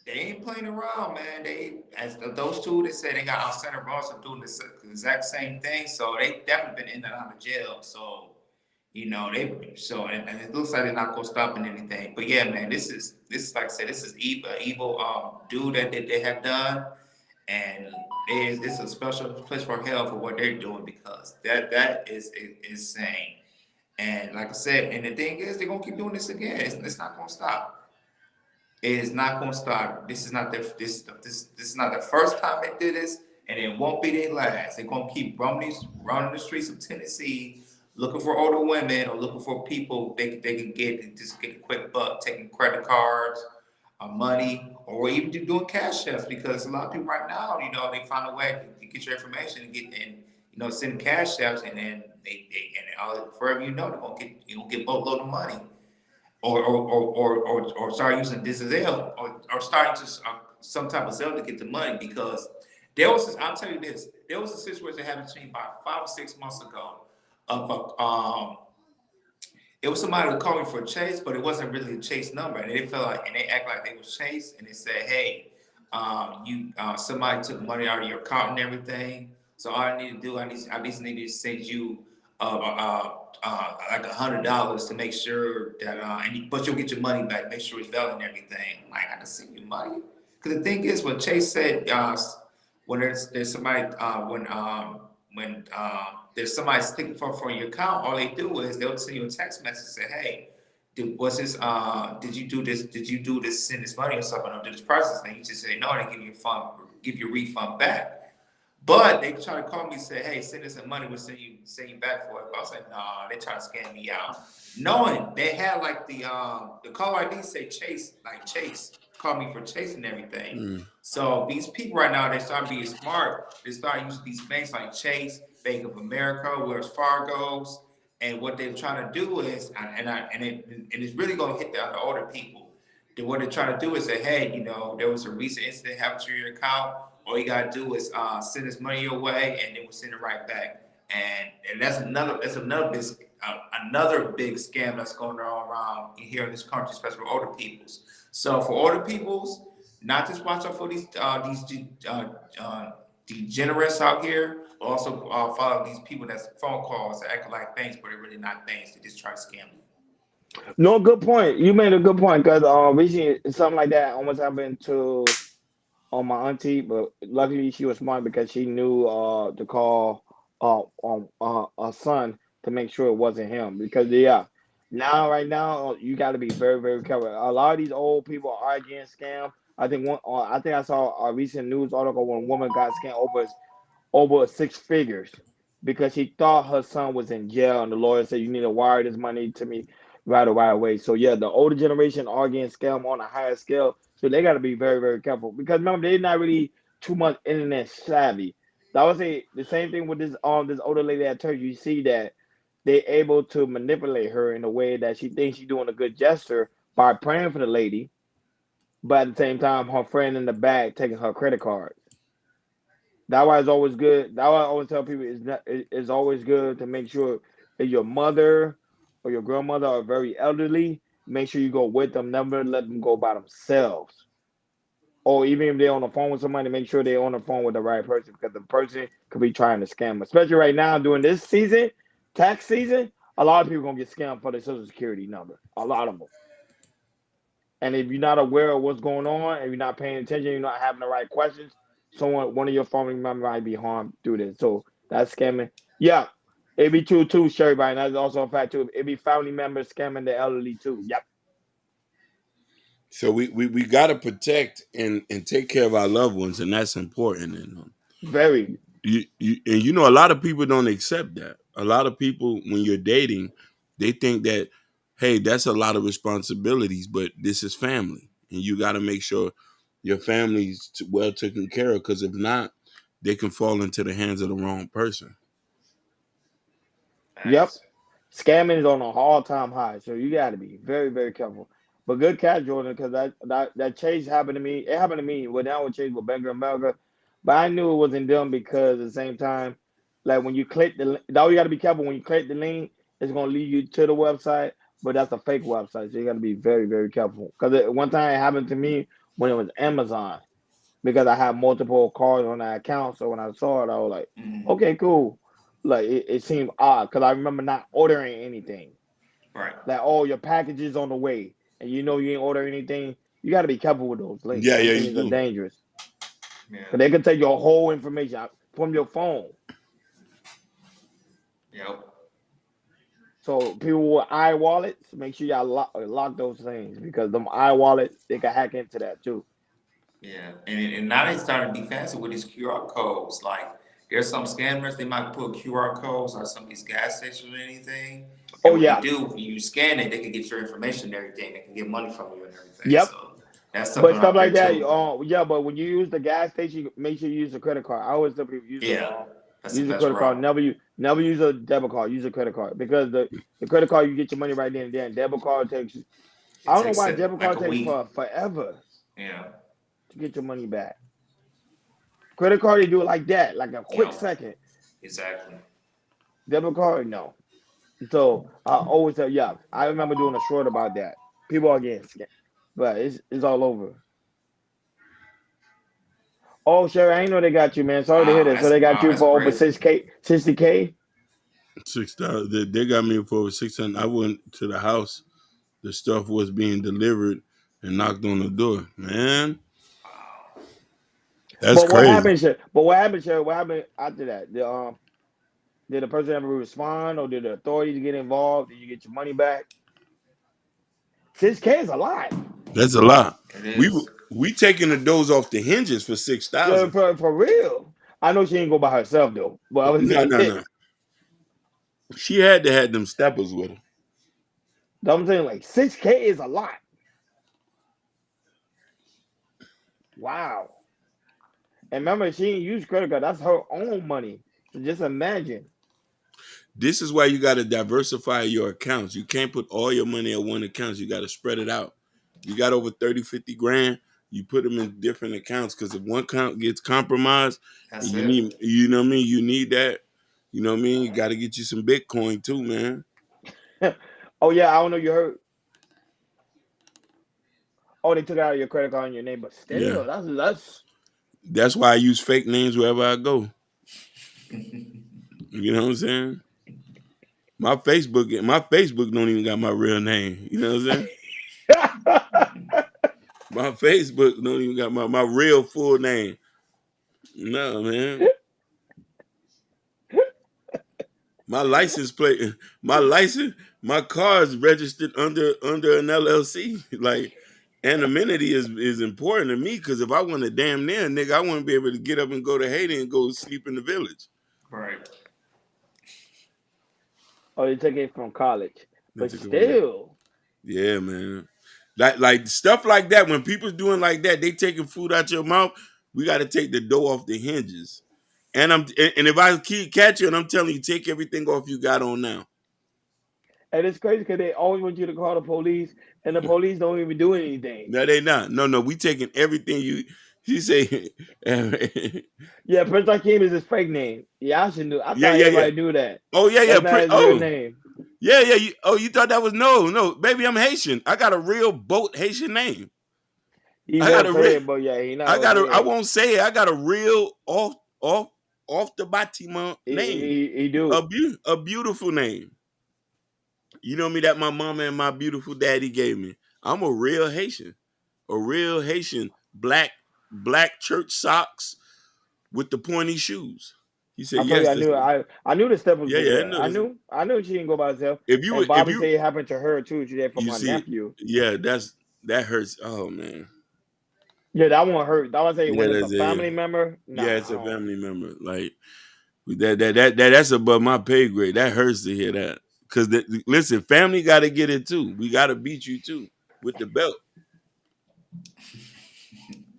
They ain't playing around, man. They, as those two that say they got out center Ross are doing the exact same thing. So they definitely been in and out of jail. So and it looks like they're not gonna stop in anything. But yeah, man, this is like I said, this is evil dude that they have done, and it's a special place for hell for what they're doing, because that is insane. And like I said, and the thing is, they're gonna keep doing this again. It's not gonna stop. It is not going to stop. This is not this is not the first time they did this, and it won't be their last. They're going to keep roaming the streets of Tennessee, looking for older women or looking for people they can just get a quick buck, taking credit cards, money, or even doing cash checks. Because a lot of people right now, they find a way to get your information and send cash checks, and then forever they're going to get boatload of money. Or start using this Zelle, or starting to some type of Zelle to get the money, because I'll tell you this, there was a situation that happened to me about 5 or 6 months ago of it was somebody who called me for a chase, but it wasn't really a chase number, and they act like they was chased, and they said, hey, somebody took money out of your account and everything, so all I need to do, I just need to send you like $100 to make sure that but you'll get your money back, make sure it's valid and everything. Like, I can send you money, because the thing is, when Chase said when there's somebody when there's somebody sticking for your account, all they do is they'll send you a text message and say, hey, did you do this, send this money or something, or do this process thing? You just say no, and they give you a refund back. But they try to call me and say, hey, send us some money, we'll send you back for it. But I was like, nah, they trying to scam me out. Knowing they had like the call ID say Chase, like Chase, call me for Chase and everything. So these people right now, they start being smart. They start using these banks like Chase, Bank of America, Wells Fargo's, and what they're trying to do is, and it's really going to hit the older people. What they're trying to do is say, hey, you know, there was a recent incident happened to your account. All you gotta do is send this money your way, and then we'll send it right back. And that's another big scam that's going on around here in this country, especially for older peoples. So for older peoples, not just watch out for these degenerates out here, but also follow these people that's phone calls that act like banks, but they're really not banks. They just try to scam you. No, good point. You made a good point because recently something like that almost happened to on my auntie, but luckily she was smart because she knew to call a son to make sure it wasn't him. Because yeah, now right now you got to be very very careful. A lot of these old people are getting scammed. I think I think I saw a recent news article when a woman got scammed over six figures because she thought her son was in jail, and the lawyer said you need to wire this money to me right away. So yeah, the older generation are getting scammed on a higher scale, so they got to be very very careful because remember they're not really too much internet savvy. I would say the same thing with this older lady at church. You see that they able to manipulate her in a way that she thinks she's doing a good gesture by praying for the lady, but at the same time her friend in the back taking her credit card. That's why it's always good. That's why I always tell people it's always good to make sure if your mother or your grandmother are very elderly, make sure you go with them. Never let them go by themselves. Or even if they're on the phone with somebody, make sure they're on the phone with the right person because the person could be trying to scam. Especially right now during this season, tax season, a lot of people gonna get scammed for their social security number. A lot of them. And if you're not aware of what's going on, and you're not paying attention, you're not having the right questions, one of your family members might be harmed through this. So that's scamming. Yeah, it be true too, Sherry. And that's also a fact too. It be family members scamming the elderly too. Yep. So we got to protect and take care of our loved ones, and that's important. And very. You know, a lot of people don't accept that. A lot of people, when you're dating, they think that, hey, that's a lot of responsibilities, but this is family, and you got to make sure your family's well taken care of. Because if not, they can fall into the hands of the wrong person. Yep. Scamming is on an all-time high, so you got to be very, very careful. But good catch, Jordan, because that chase happened to me. It happened to me. Well, that would chase with Bank of America, but I knew it wasn't them because at the same time, like when you click all you got to be careful when you click the link, it's gonna lead you to the website, but that's a fake website, so you got to be very, very careful. Because one time it happened to me when it was Amazon because I had multiple cards on that account. So when I saw it, I was like, okay, cool. Like it seemed odd because I remember not ordering anything. Right. Like, oh, your package is on the way, and you know you ain't order anything. You got to be careful with those links. Yeah, those yeah, things you are do. dangerous. Yeah. Cause they can take your whole information out from your phone. Yep. So people with iWallets, make sure y'all lock those things because them iWallets they can hack into that too. Yeah, and now they starting to be fancy with these QR codes. Like there's some scammers they might put QR codes on some of these gas stations or anything. And Oh what yeah. they do when you scan it, they can get your information and everything. They can get money from you and everything. Yep. So that's But something stuff out there like that, too. yeah. But when you use the gas station, make sure you use a credit card. I always tell people Yeah, that's the use a best credit card. route. Never use a debit card. Use a credit card because the credit card you get your money right then and there. Debit card takes. I It don't know takes why it debit like card a takes week. forever Yeah. to get your money back. Credit card, they do it like that, like a quick Yep. second. Exactly. Debit card, no. So I always tell, yeah. I remember doing a short about that. People are getting scammed, but it's all over. Oh, Sherry, I ain't know they got you, man. Sorry to hear that. So they got you That's for over crazy. 60K. 6,000. They got me for over 600. I went to the house. The stuff was being delivered and knocked on the door. Man, that's But what crazy. happened, Sherry? But what happened, Sherry? What happened after that? Did the person ever respond, or did the authorities get involved? Did you get your money back? 6K is a lot. That's a lot. It is. We taking the doors off the hinges for Yeah, 6,000. for real. I know she ain't go by herself though, but I was No, saying, no, no. She had to have them steppers with her. I'm saying like 6K is a lot. Wow. And remember, she didn't use credit card. That's her own money. So just imagine. This is why you got to diversify your accounts. You can't put all your money at one account. You got to spread it out. You got over 30, 50 grand, you put them in different accounts, because if one account gets compromised, That's you it. need, you know what I mean? You need that. You know what I mean? You got to get you some Bitcoin too, man. Oh yeah, I don't know. You heard. Oh, they took it out of your credit card and your name, but Yeah. still, that's. That's why I use fake names wherever I go. You know what I'm saying? My Facebook don't even got my real name. You know what I'm saying? My Facebook don't even got my real full name. No, man. My license plate, my car is registered under an LLC. Like, anonymity is important to me, because if I want to damn near nigga, I want to be able to get up and go to Haiti and go sleep in the village. Right. Oh, they took it from college, but That's a good one. still. Yeah, man. Like stuff like that. When people's doing like that, they taking food out your mouth. We got to take the dough off the hinges. And if I keep catch you, and I'm telling you, take everything off you got on now. And it's crazy because they always want you to call the police, and the police don't even do anything. No, they not. No, we taking everything you. She say. Yeah, Prince Hakeem is his fake name. Yeah, I should know. I Yeah, thought yeah, yeah. everybody knew that. Oh yeah, yeah. That's not his real name. Yeah, yeah. You thought that was no, baby. I'm Haitian. I got a real boat Haitian name. He I got won't a say real. it, but yeah, he not I gonna got a. say I it. won't say it. I got a real off the bâtiment name. He do. A beautiful name. You know me, that my mama and my beautiful daddy gave me. I'm a real Haitian. A real Haitian. Black church socks with the pointy shoes. He said, I told you yes. I knew I knew the steppers Yeah, was yeah, I there. know this. I knew she didn't go by herself. If you And if Bobby you said it happened to her too. She did from you her see, nephew. yeah, that hurts. Oh man. Yeah, that one hurt. That one say Yeah, when it's a that's it. family member. Yeah, Nah, it's I a don't. family member. Like that's above my pay grade. That hurts to hear that. Cause listen, family got to get it too. We got to beat you too with the belt.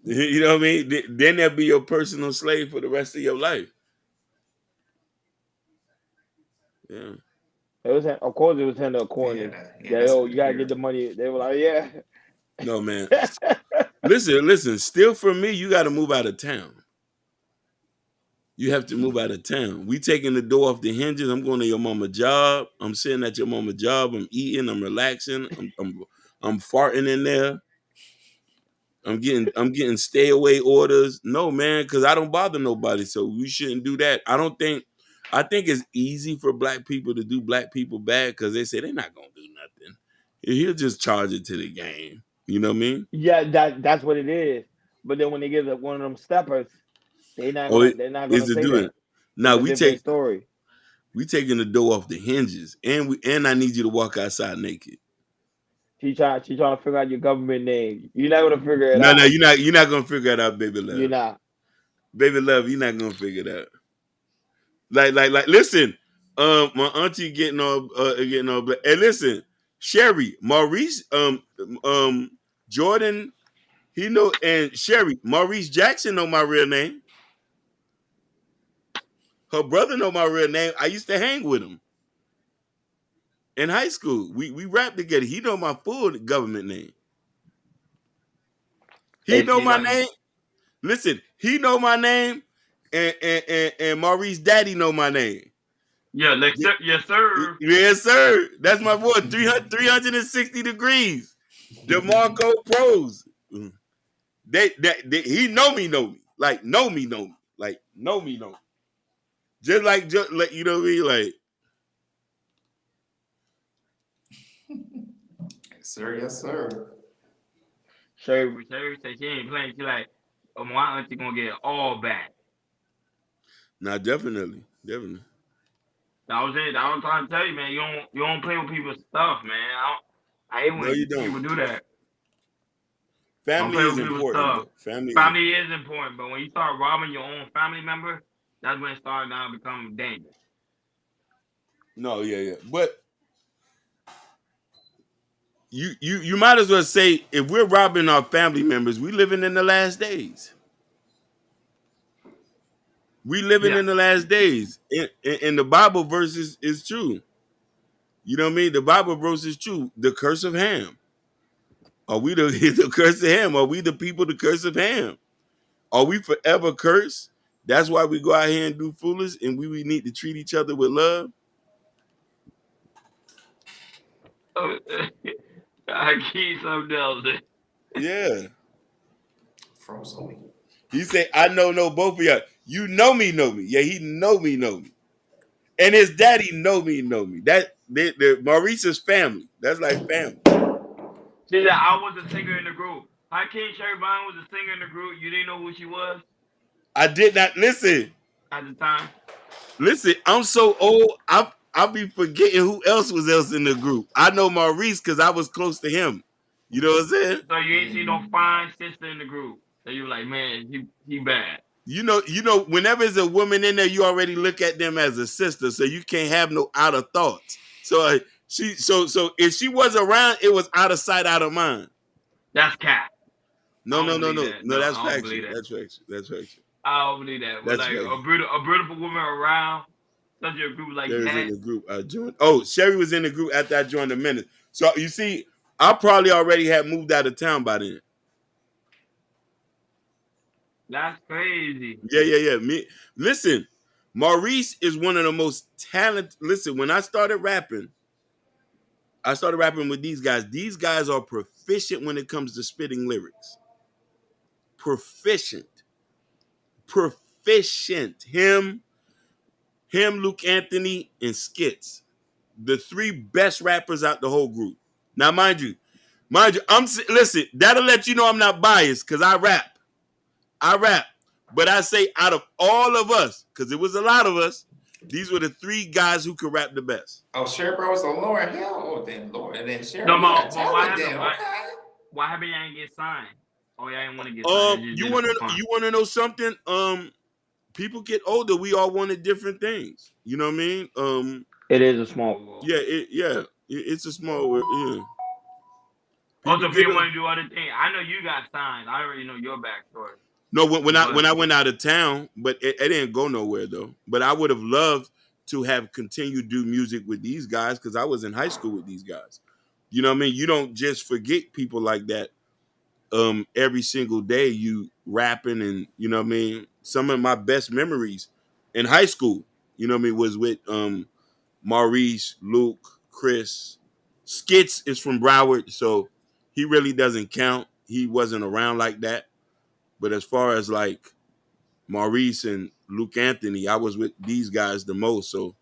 You know what I mean? Then they'll be your personal slave for the rest of your life. Yeah. It was of course it was handled Yeah, accordingly. yeah, Yeah, that's yo, good you to gotta get hear. the money. They were like, yeah. No, man. Listen. Still, for me, you got to move out of town. You have to move out of town. We taking the door off the hinges. I'm going to your mama job. I'm sitting at your mama job. I'm eating. I'm relaxing. I'm farting in there. I'm getting stay away orders. No, man, because I don't bother nobody. So we shouldn't do that. I think it's easy for black people to do black people bad because they say they're not gonna do nothing. He'll just charge it to the game. You know what I mean? Yeah, that's what it is. But then when they give one of them steppers, Or they're not is gonna to say do it. that. It's Now a different story. we taking the door off the hinges, and I need you to walk outside naked. She trying to figure out your government name. You're not gonna figure it No, out. you're not gonna figure it out, baby You're love. not. Baby love, you're not gonna figure it out. Like, listen, my auntie getting all black. And listen, Sherry, Maurice, Jordan, he know, and Sherry, Maurice Jackson know my real name. Her brother know my real name. I used to hang with him in high school. We rapped together. He know my full government name. He And know see, my like, name. Listen, he know my name, and Maurice Daddy know my name. yeah, yes, sir. Yes, sir. That's my boy. 360 degrees. DeMarco Pros. They he know me. Like know me. Like know me. Just like you know what I mean? Like, Yes, sir. Yes, sir. Sherry said she ain't playing. She like, oh, my auntie gonna get it all back. nah, definitely. That was it. I was trying to tell you, man. You don't play with people's stuff, man. I hate No, when you don't. people do that. Don't Family play is with people's important, stuff. though. Family is Family is important, but when you start robbing your own family member, That's when it started now becoming dangerous. No, yeah. But you might as well say if we're robbing our family members, we living in the last days. We living Yeah. in the last days. And the Bible verse is true. You know what I mean? The Bible verse is true. The curse of Ham. Are we the, the curse of Ham? Are we the people the curse of Ham? Are we forever cursed? That's why we go out here and do foolish and we need to treat each other with love. I keep something else. Yeah. Frozen me. He say, I know both of y'all. You know me. Yeah, he know me. And his daddy know me. That the Maurice's family. That's like family. See that I was a singer in the group. How King Sherry Vine was a singer in the group? You didn't know who she was I did not listen. at the time? Listen, I'm so old. I'll be forgetting who else was in the group. I know Maurice because I was close to him. You know what I'm saying? So you ain't see no fine sister in the group. So you were like, man, he bad. You know, whenever there's a woman in there, you already look at them as a sister, so you can't have no outer thoughts. So so if she was around, it was out of sight, out of mind. That's cat. No. No, That's I don't believe factual. that. That's factual. I don't believe that. But That's like factual. a beautiful woman around such a group like Sherry was in that. the group. I joined. Oh, Sherry was in the group after I joined the minute. So you see, I probably already had moved out of town by then. That's crazy. Yeah. Listen, Maurice is one of the most talented. Listen, when I started rapping with these guys. These guys are proficient when it comes to spitting lyrics. Proficient. Him, Luke Anthony, and Skits. The three best rappers out the whole group. Now, mind you, listen, that'll let you know I'm not biased because I rap. But I say out of all of us, because it was a lot of us, these were the three guys who could rap the best. Oh, Sherry Bro was a Lauren Hill. Oh, then Lauren, and then Sherry. No, Yeah, but why happened? then, okay. Why happened? Y'all ain't get signed? Oh, y'all didn't want to get signed. You wanna know something? People get older. We all wanted different things. You know what I mean? It is a small world. Yeah, it's a small world. Yeah. Also, people want to do other things. I know you got signed. I already know your backstory. No, when I went out of town, but it didn't go nowhere though. But I would have loved to have continued to do music with these guys because I was in high school with these guys. You know what I mean? You don't just forget people like that. Every single day you rapping and you know what I mean. Some of my best memories in high school, you know what I mean, was with Maurice, Luke, Chris. Skits is from Broward, so he really doesn't count. He wasn't around like that. But as far as like Maurice and Luke Anthony, I was with these guys the most. So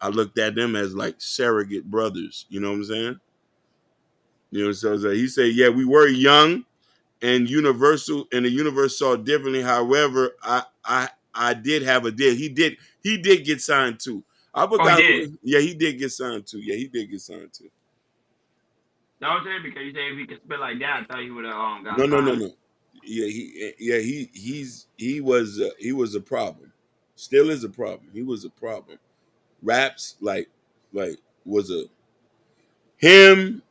I looked at them as like surrogate brothers. You know what I'm saying? You know, so he said, yeah, we were young and the universe saw differently. However, I did have a deal. He did get signed too. I forgot. Yeah, he did get signed too. No, I'm saying because you say if he could spit like that, I thought he would have got No. signed. He was a problem. Still is a problem. He was a problem. Raps like was a him.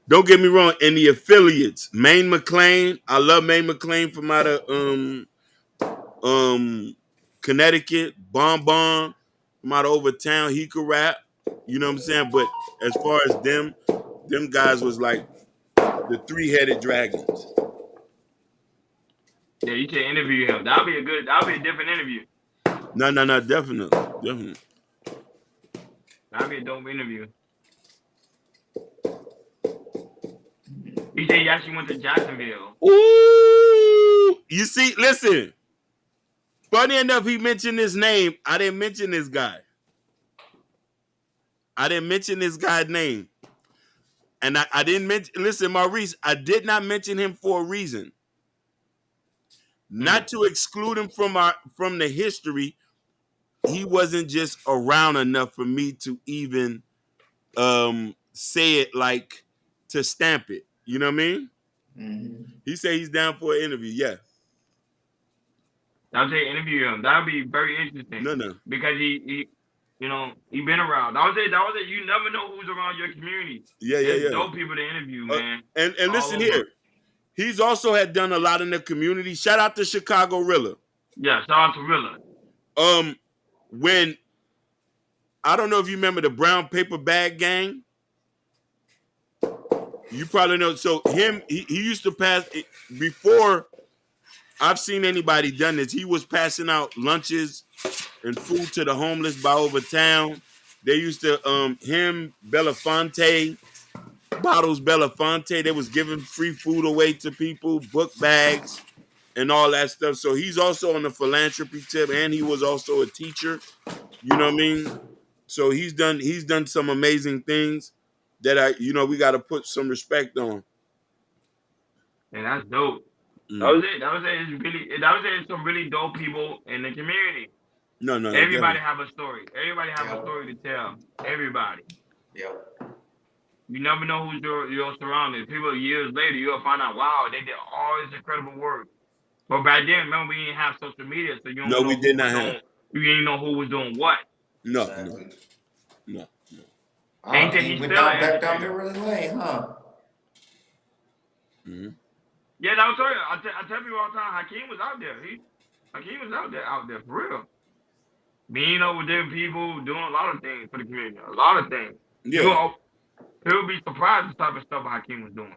Don't get me wrong. And the affiliates, Maine McLean. I love Maine McLean from out of Connecticut. Bon from out of over town. He could rap. You know what I'm saying? But as far as them guys was like the three-headed dragons. Yeah, you should interview him. That'll be a different interview. No, definitely. That'll be a dope interview. He said he actually went to Jacksonville. Ooh, you see, listen. Funny enough, he mentioned his name. I didn't mention this guy. I didn't mention this guy's name. And I didn't mention, listen, Maurice, I did not mention him for a reason. Not to exclude him from the history. He wasn't just around enough for me to even say it like to stamp it. You know what I mean? Mm-hmm. He said he's down for an interview. Yeah. I would say interview him. That would be very interesting No. because he he been around. I would say you never know who's around your community. Yeah. It's dope people to interview, man. And All listen over. here, he's also had done a lot in the community. Shout out to Chicago Rilla. Yeah, shout out to Rilla. When I don't know if you remember the brown paper bag gang. You probably know. So he used to pass before I've seen anybody done this. He was passing out lunches and food to the homeless by over town. They used to him, Belafonte, Bottles Belafonte. They was giving free food away to people, book bags, and all that stuff. So he's also on the philanthropy tip, and he was also a teacher. You know what I mean? So he's done some amazing things that we got to put some respect on. And that's dope. That was it. It's some really dope people in the community. No, everybody have a story. Everybody have a story to tell. Everybody. Yeah. You never know who's your surroundings. People years later, you'll find out, wow, they did all this incredible work. But back then, remember, we didn't have social media, so you don't know we did not have. You didn't know who was doing what. No. Ain't that he went back down memory lane, huh? Mm-hmm. Yeah, I tell you. I tell people all the time, Hakeem was out there. Hakeem was out there for real. Being over different people, doing a lot of things for the community. A lot of things. Yeah. People be surprised the type of stuff Hakeem was doing.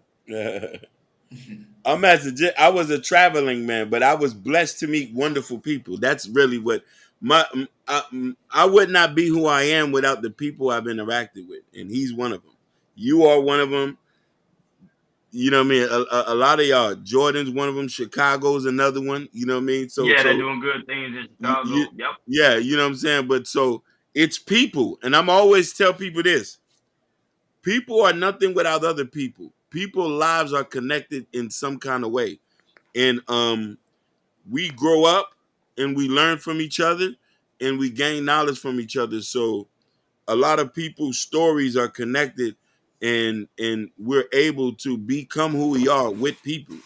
I was a traveling man, but I was blessed to meet wonderful people. That's really what I would not be who I am without the people I've interacted with, and he's one of them. You are one of them. You know what I mean? A lot of y'all. Jordan's one of them. Chicago's another one. You know what I mean? So they're doing good things in Chicago. Yep. Yeah, you know what I'm saying? But so it's people, and I'm always tell people this. People are nothing without other people. People's lives are connected in some kind of way. And we grow up and we learn from each other and we gain knowledge from each other. So a lot of people's stories are connected and we're able to become who we are with people.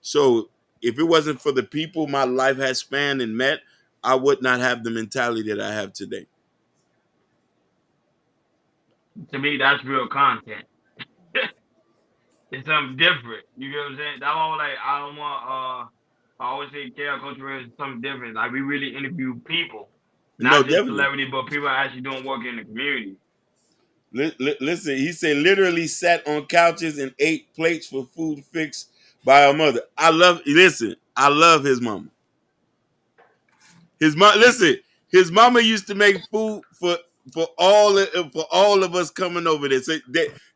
So if it wasn't for the people my life has spanned and met, I would not have the mentality that I have today. To me, that's real content. It's something different. You get what I'm saying? That's all I don't want I always say KL culture is something different. Like we really interview people. Not just celebrity, but people are actually doing work in the community. Listen, he said literally sat on couches and ate plates for food fixed by our mother. I love his mama. His mama used to make food for all of us coming over there. So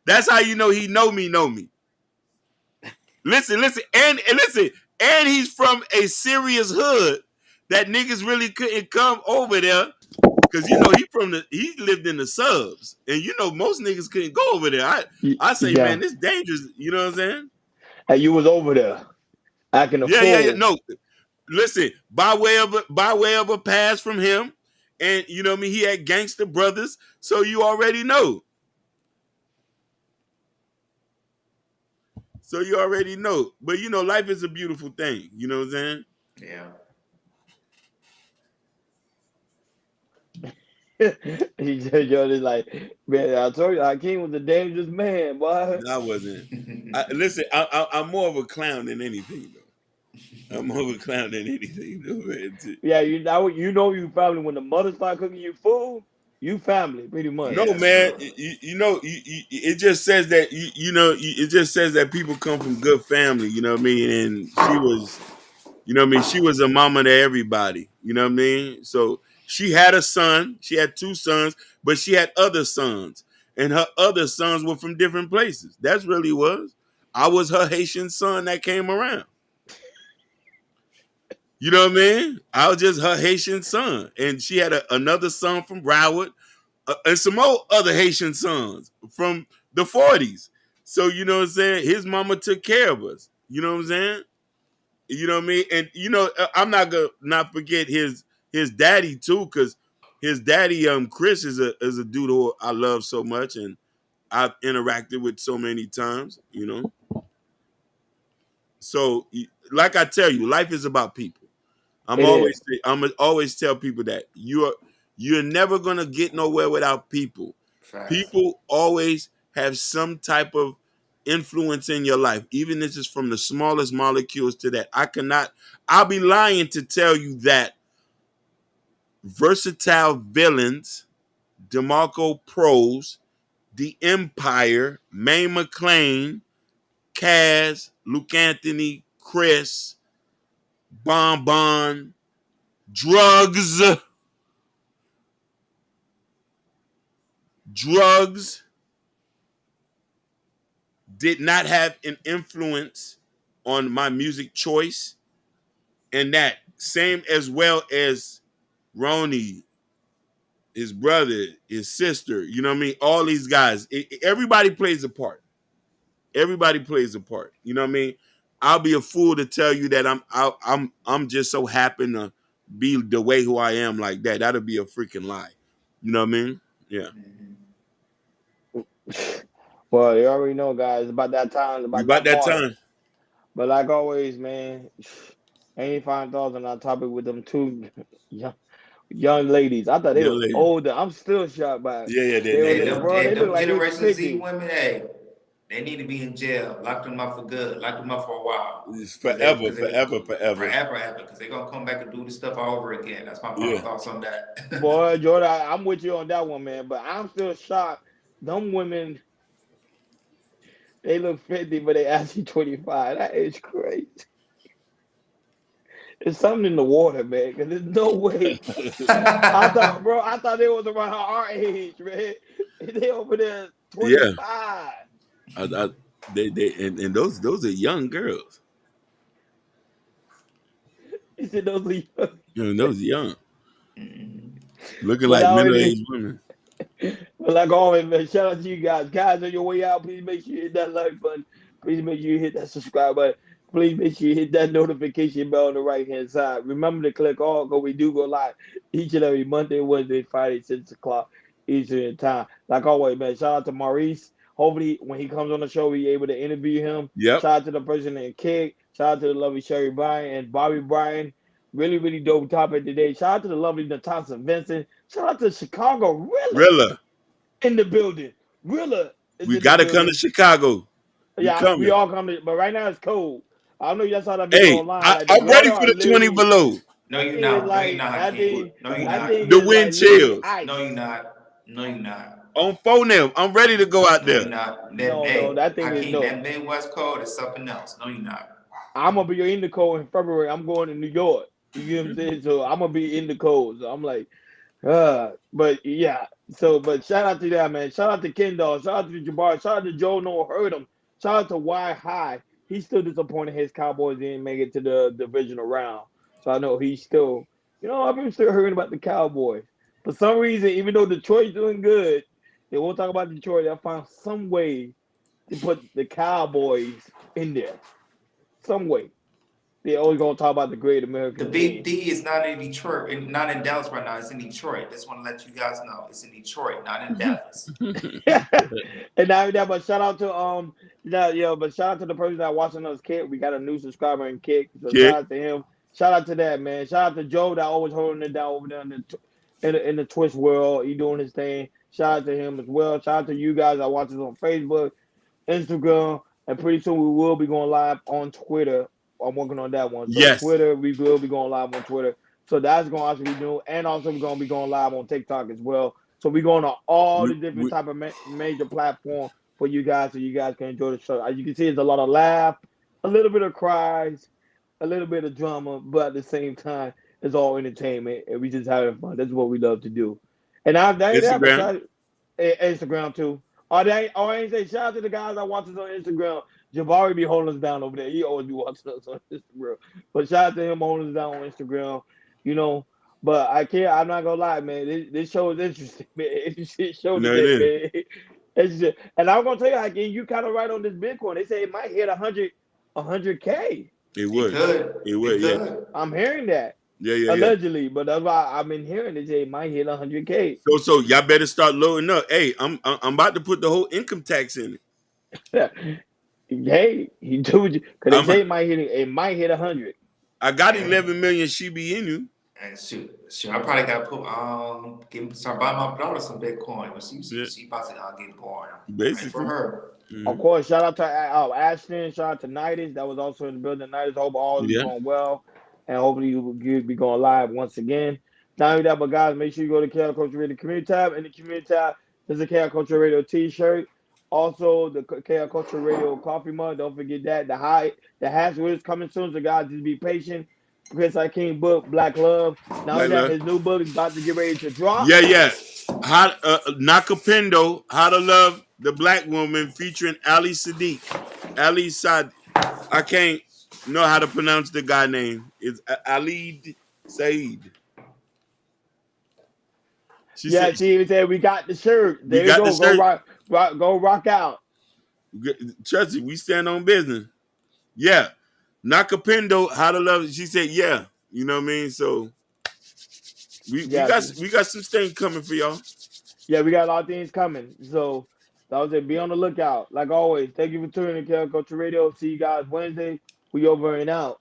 that's how you know he know me. Listen, and he's from a serious hood that niggas really couldn't come over there. Cause he lived in the suburbs, and most niggas couldn't go over there. I say, man, it's dangerous. You know what I'm saying? And you was over there, acting a fool. Yeah. No, listen, by way of a pass from him, and you know what I mean. He had gangster brothers, so you already know. But life is a beautiful thing. You know what I'm saying? Yeah. He said, "Yo, like, man, I told you, Hakeem was a dangerous man, boy." No, I wasn't. Listen, I'm more of a clown than anything, though. I'm more of a clown than anything, though, man. Yeah, you family when the mother start cooking you food. You family, pretty much. No, man. It just says that it just says that people come from good family. You know what I mean? And she was, she was a mama to everybody. You know what I mean? So she had a son. She had 2 sons, but she had other sons, and her other sons were from different places. That's really was. I was her Haitian son that came around. You know what I mean? I was just her Haitian son, and she had another son from Broward. And some more other Haitian sons from the 40s. So, you know what I'm saying? His mama took care of us. You know what I'm saying? You know what I mean? And, I'm not going to not forget his daddy, too, because his daddy, Chris, is a dude who I love so much, and I've interacted with so many times, So, like I tell you, life is about people. I'm It is. always tell people that you're never gonna get nowhere without people. Facts. People always have some type of influence in your life, even if it's from the smallest molecules to that. I'll be lying to tell you that versatile villains, DeMarco Pros, The Empire, May McClain, Kaz, Luke Anthony, Chris, Bon Bon, drugs, did not have an influence on my music choice, and that same as well as Ronnie, his brother, his sister, you know what I mean? All these guys, everybody plays a part. Everybody plays a part. You know what I mean? I'll be a fool to tell you that I'm just so happy to be the way who I am like that. That'll be a freaking lie. You know what I mean? Yeah. Well, you already know, guys. It's about that time. It's We about about that that mark. time. But like always, man, any final thoughts on our topic with them two young ladies? I thought they Young was lady. older. I'm still shocked by it. Yeah, They Hey, was, them, bro. hey, They look them like they Generation Z 50. women, hey, they need to be in jail. Lock them up for good. Lock them up for a while. It's Cause they, forever, cause they, forever, forever. forever, because they're gonna come back and do this stuff all over again. That's my final Yeah. thoughts on that. Boy, Jordan, I'm with you on that one, man. But I'm still shocked. Them women, they look 50, but they actually 25. That is crazy. There's something in the water, man. Cause there's no way. I thought they was around our age, man. They over there Yeah. 25. And those are young girls. He said those are young. You know, those are young. Looking But like I already, middle-aged women. but like always, man, shout out to you guys. Guys, on your way out, please make sure you hit that like button. Please make sure you hit that subscribe button. Please make sure you hit that notification bell on the right hand side. Remember to click all because we do go live each and every Monday, Wednesday, Friday, 6 o'clock Eastern time. Like always, man, shout out to Maurice. Hopefully, when he comes on the show, we able to interview him. Yep. Shout out to the person in Kick. Shout out to the lovely Sherry Bryan and Bobby Bryan. Really, really dope topic today. Shout out to the lovely Natasha Vincent. Shout out to Chicago Rilla. in the building. Rilla is We in the gotta come to building. Chicago. We Yeah, we coming. all come to, but right now it's cold. I don't know if y'all saw that video Hey, online. Like the I'm ready water for are the 20 literally, below. No, you're is not. No, you're like not, that Hakeem. thing. No, you're That not. thing The is wind like literally chills. ice. No, you're not. No, you're not. On phone them. I'm ready to go out No, there. you're not. That, No, hey, that thing is Hakeem, that no. Midwest code is something else. No, you're not. I'm gonna be in the cold in February. I'm going to New York. You get what I'm saying? So I'm gonna be in the cold. So I'm like, but yeah. So, but shout out to that man. Shout out to Kendall. Shout out to Jabbar. Shout out to Joe No Hurt him. Shout out to Y High. He's still disappointed his Cowboys didn't make it to the divisional round. So I know he's still, I've been still hearing about the Cowboys. For some reason, even though Detroit's doing good, they won't talk about Detroit. They'll find some way to put the Cowboys in there. Some way. They always gonna talk about the great The American Big team. D is not in Detroit, and not in Dallas right now. It's in Detroit. Just want to let you guys know it's in Detroit, not in Dallas. And now that, but shout out to but shout out to the person that watching us, Kick. We got a new subscriber in Kick, so Okay. shout out to him. Shout out to that man. Shout out to Joe that always holding it down over there in the Twitch world. He doing his thing. Shout out to him as well. Shout out to you guys that watch us on Facebook, Instagram, and pretty soon we will be going live on Twitter. I'm working on that one. So Yes. Twitter, we will be going live on Twitter. So that's going to also be new, and also we're going to be going live on TikTok as well. So we're going to all the different type of major platform for you guys, so you guys can enjoy the show. As you can see, it's a lot of laugh, a little bit of cries, a little bit of drama, but at the same time, it's all entertainment, and we just having fun. That's what we love to do. And that ain't that, but Instagram. Instagram too. I ain't say shout out to the guys that watch us on Instagram. Jabari be holding us down over there. He always be watching us on Instagram. But shout out to him holding us down on Instagram. But I can't. I'm not gonna lie, man. This show is interesting, man. This show No, it today, is. man. It's just, and I'm gonna tell you, again, you kind of right on this Bitcoin. They say it might hit 100K. It would. It would. Yeah. I'm hearing that. Yeah. Allegedly, but that's why I've been hearing they say it might hit 100K. So y'all better start loading up. Hey, I'm about to put the whole income tax in it. Hey, he told you because they say it might hit 100. I got 11 million she be in you. And shoot, I probably gotta put buy my daughter some Bitcoin. But she about to get born. Basically. For her. Of course, shout out to Ashton, shout out to Nidus, that was also in the building. Nidus, hope all is going well, and hopefully you will be going live once again. Not only that, but guys, make sure you go to KL Culture Radio Community tab. In the Community tab, there's a KL Culture Radio T-shirt. Also, the KL Culture Radio coffee mug. Don't forget that. The hats is coming soon, so guys, just be patient. Chris King book, Black Love. Now that his new book is about to get ready to drop. Yeah. How Nakapendo, How to Love the Black Woman, featuring Ali Sadiq. Ali Sad. I can't know how to pronounce the guy name. It's Ali Said. She even said we got the shirt. There you go. Go rock out. Trust me, we stand on business. Yeah. Nakapendo, How to Love. She said, yeah. You know what I mean? So we got some things coming for y'all. Yeah, we got a lot of things coming. So I was saying, be on the lookout. Like always, thank you for tuning in to KL Culture Radio. See you guys Wednesday. We over and out.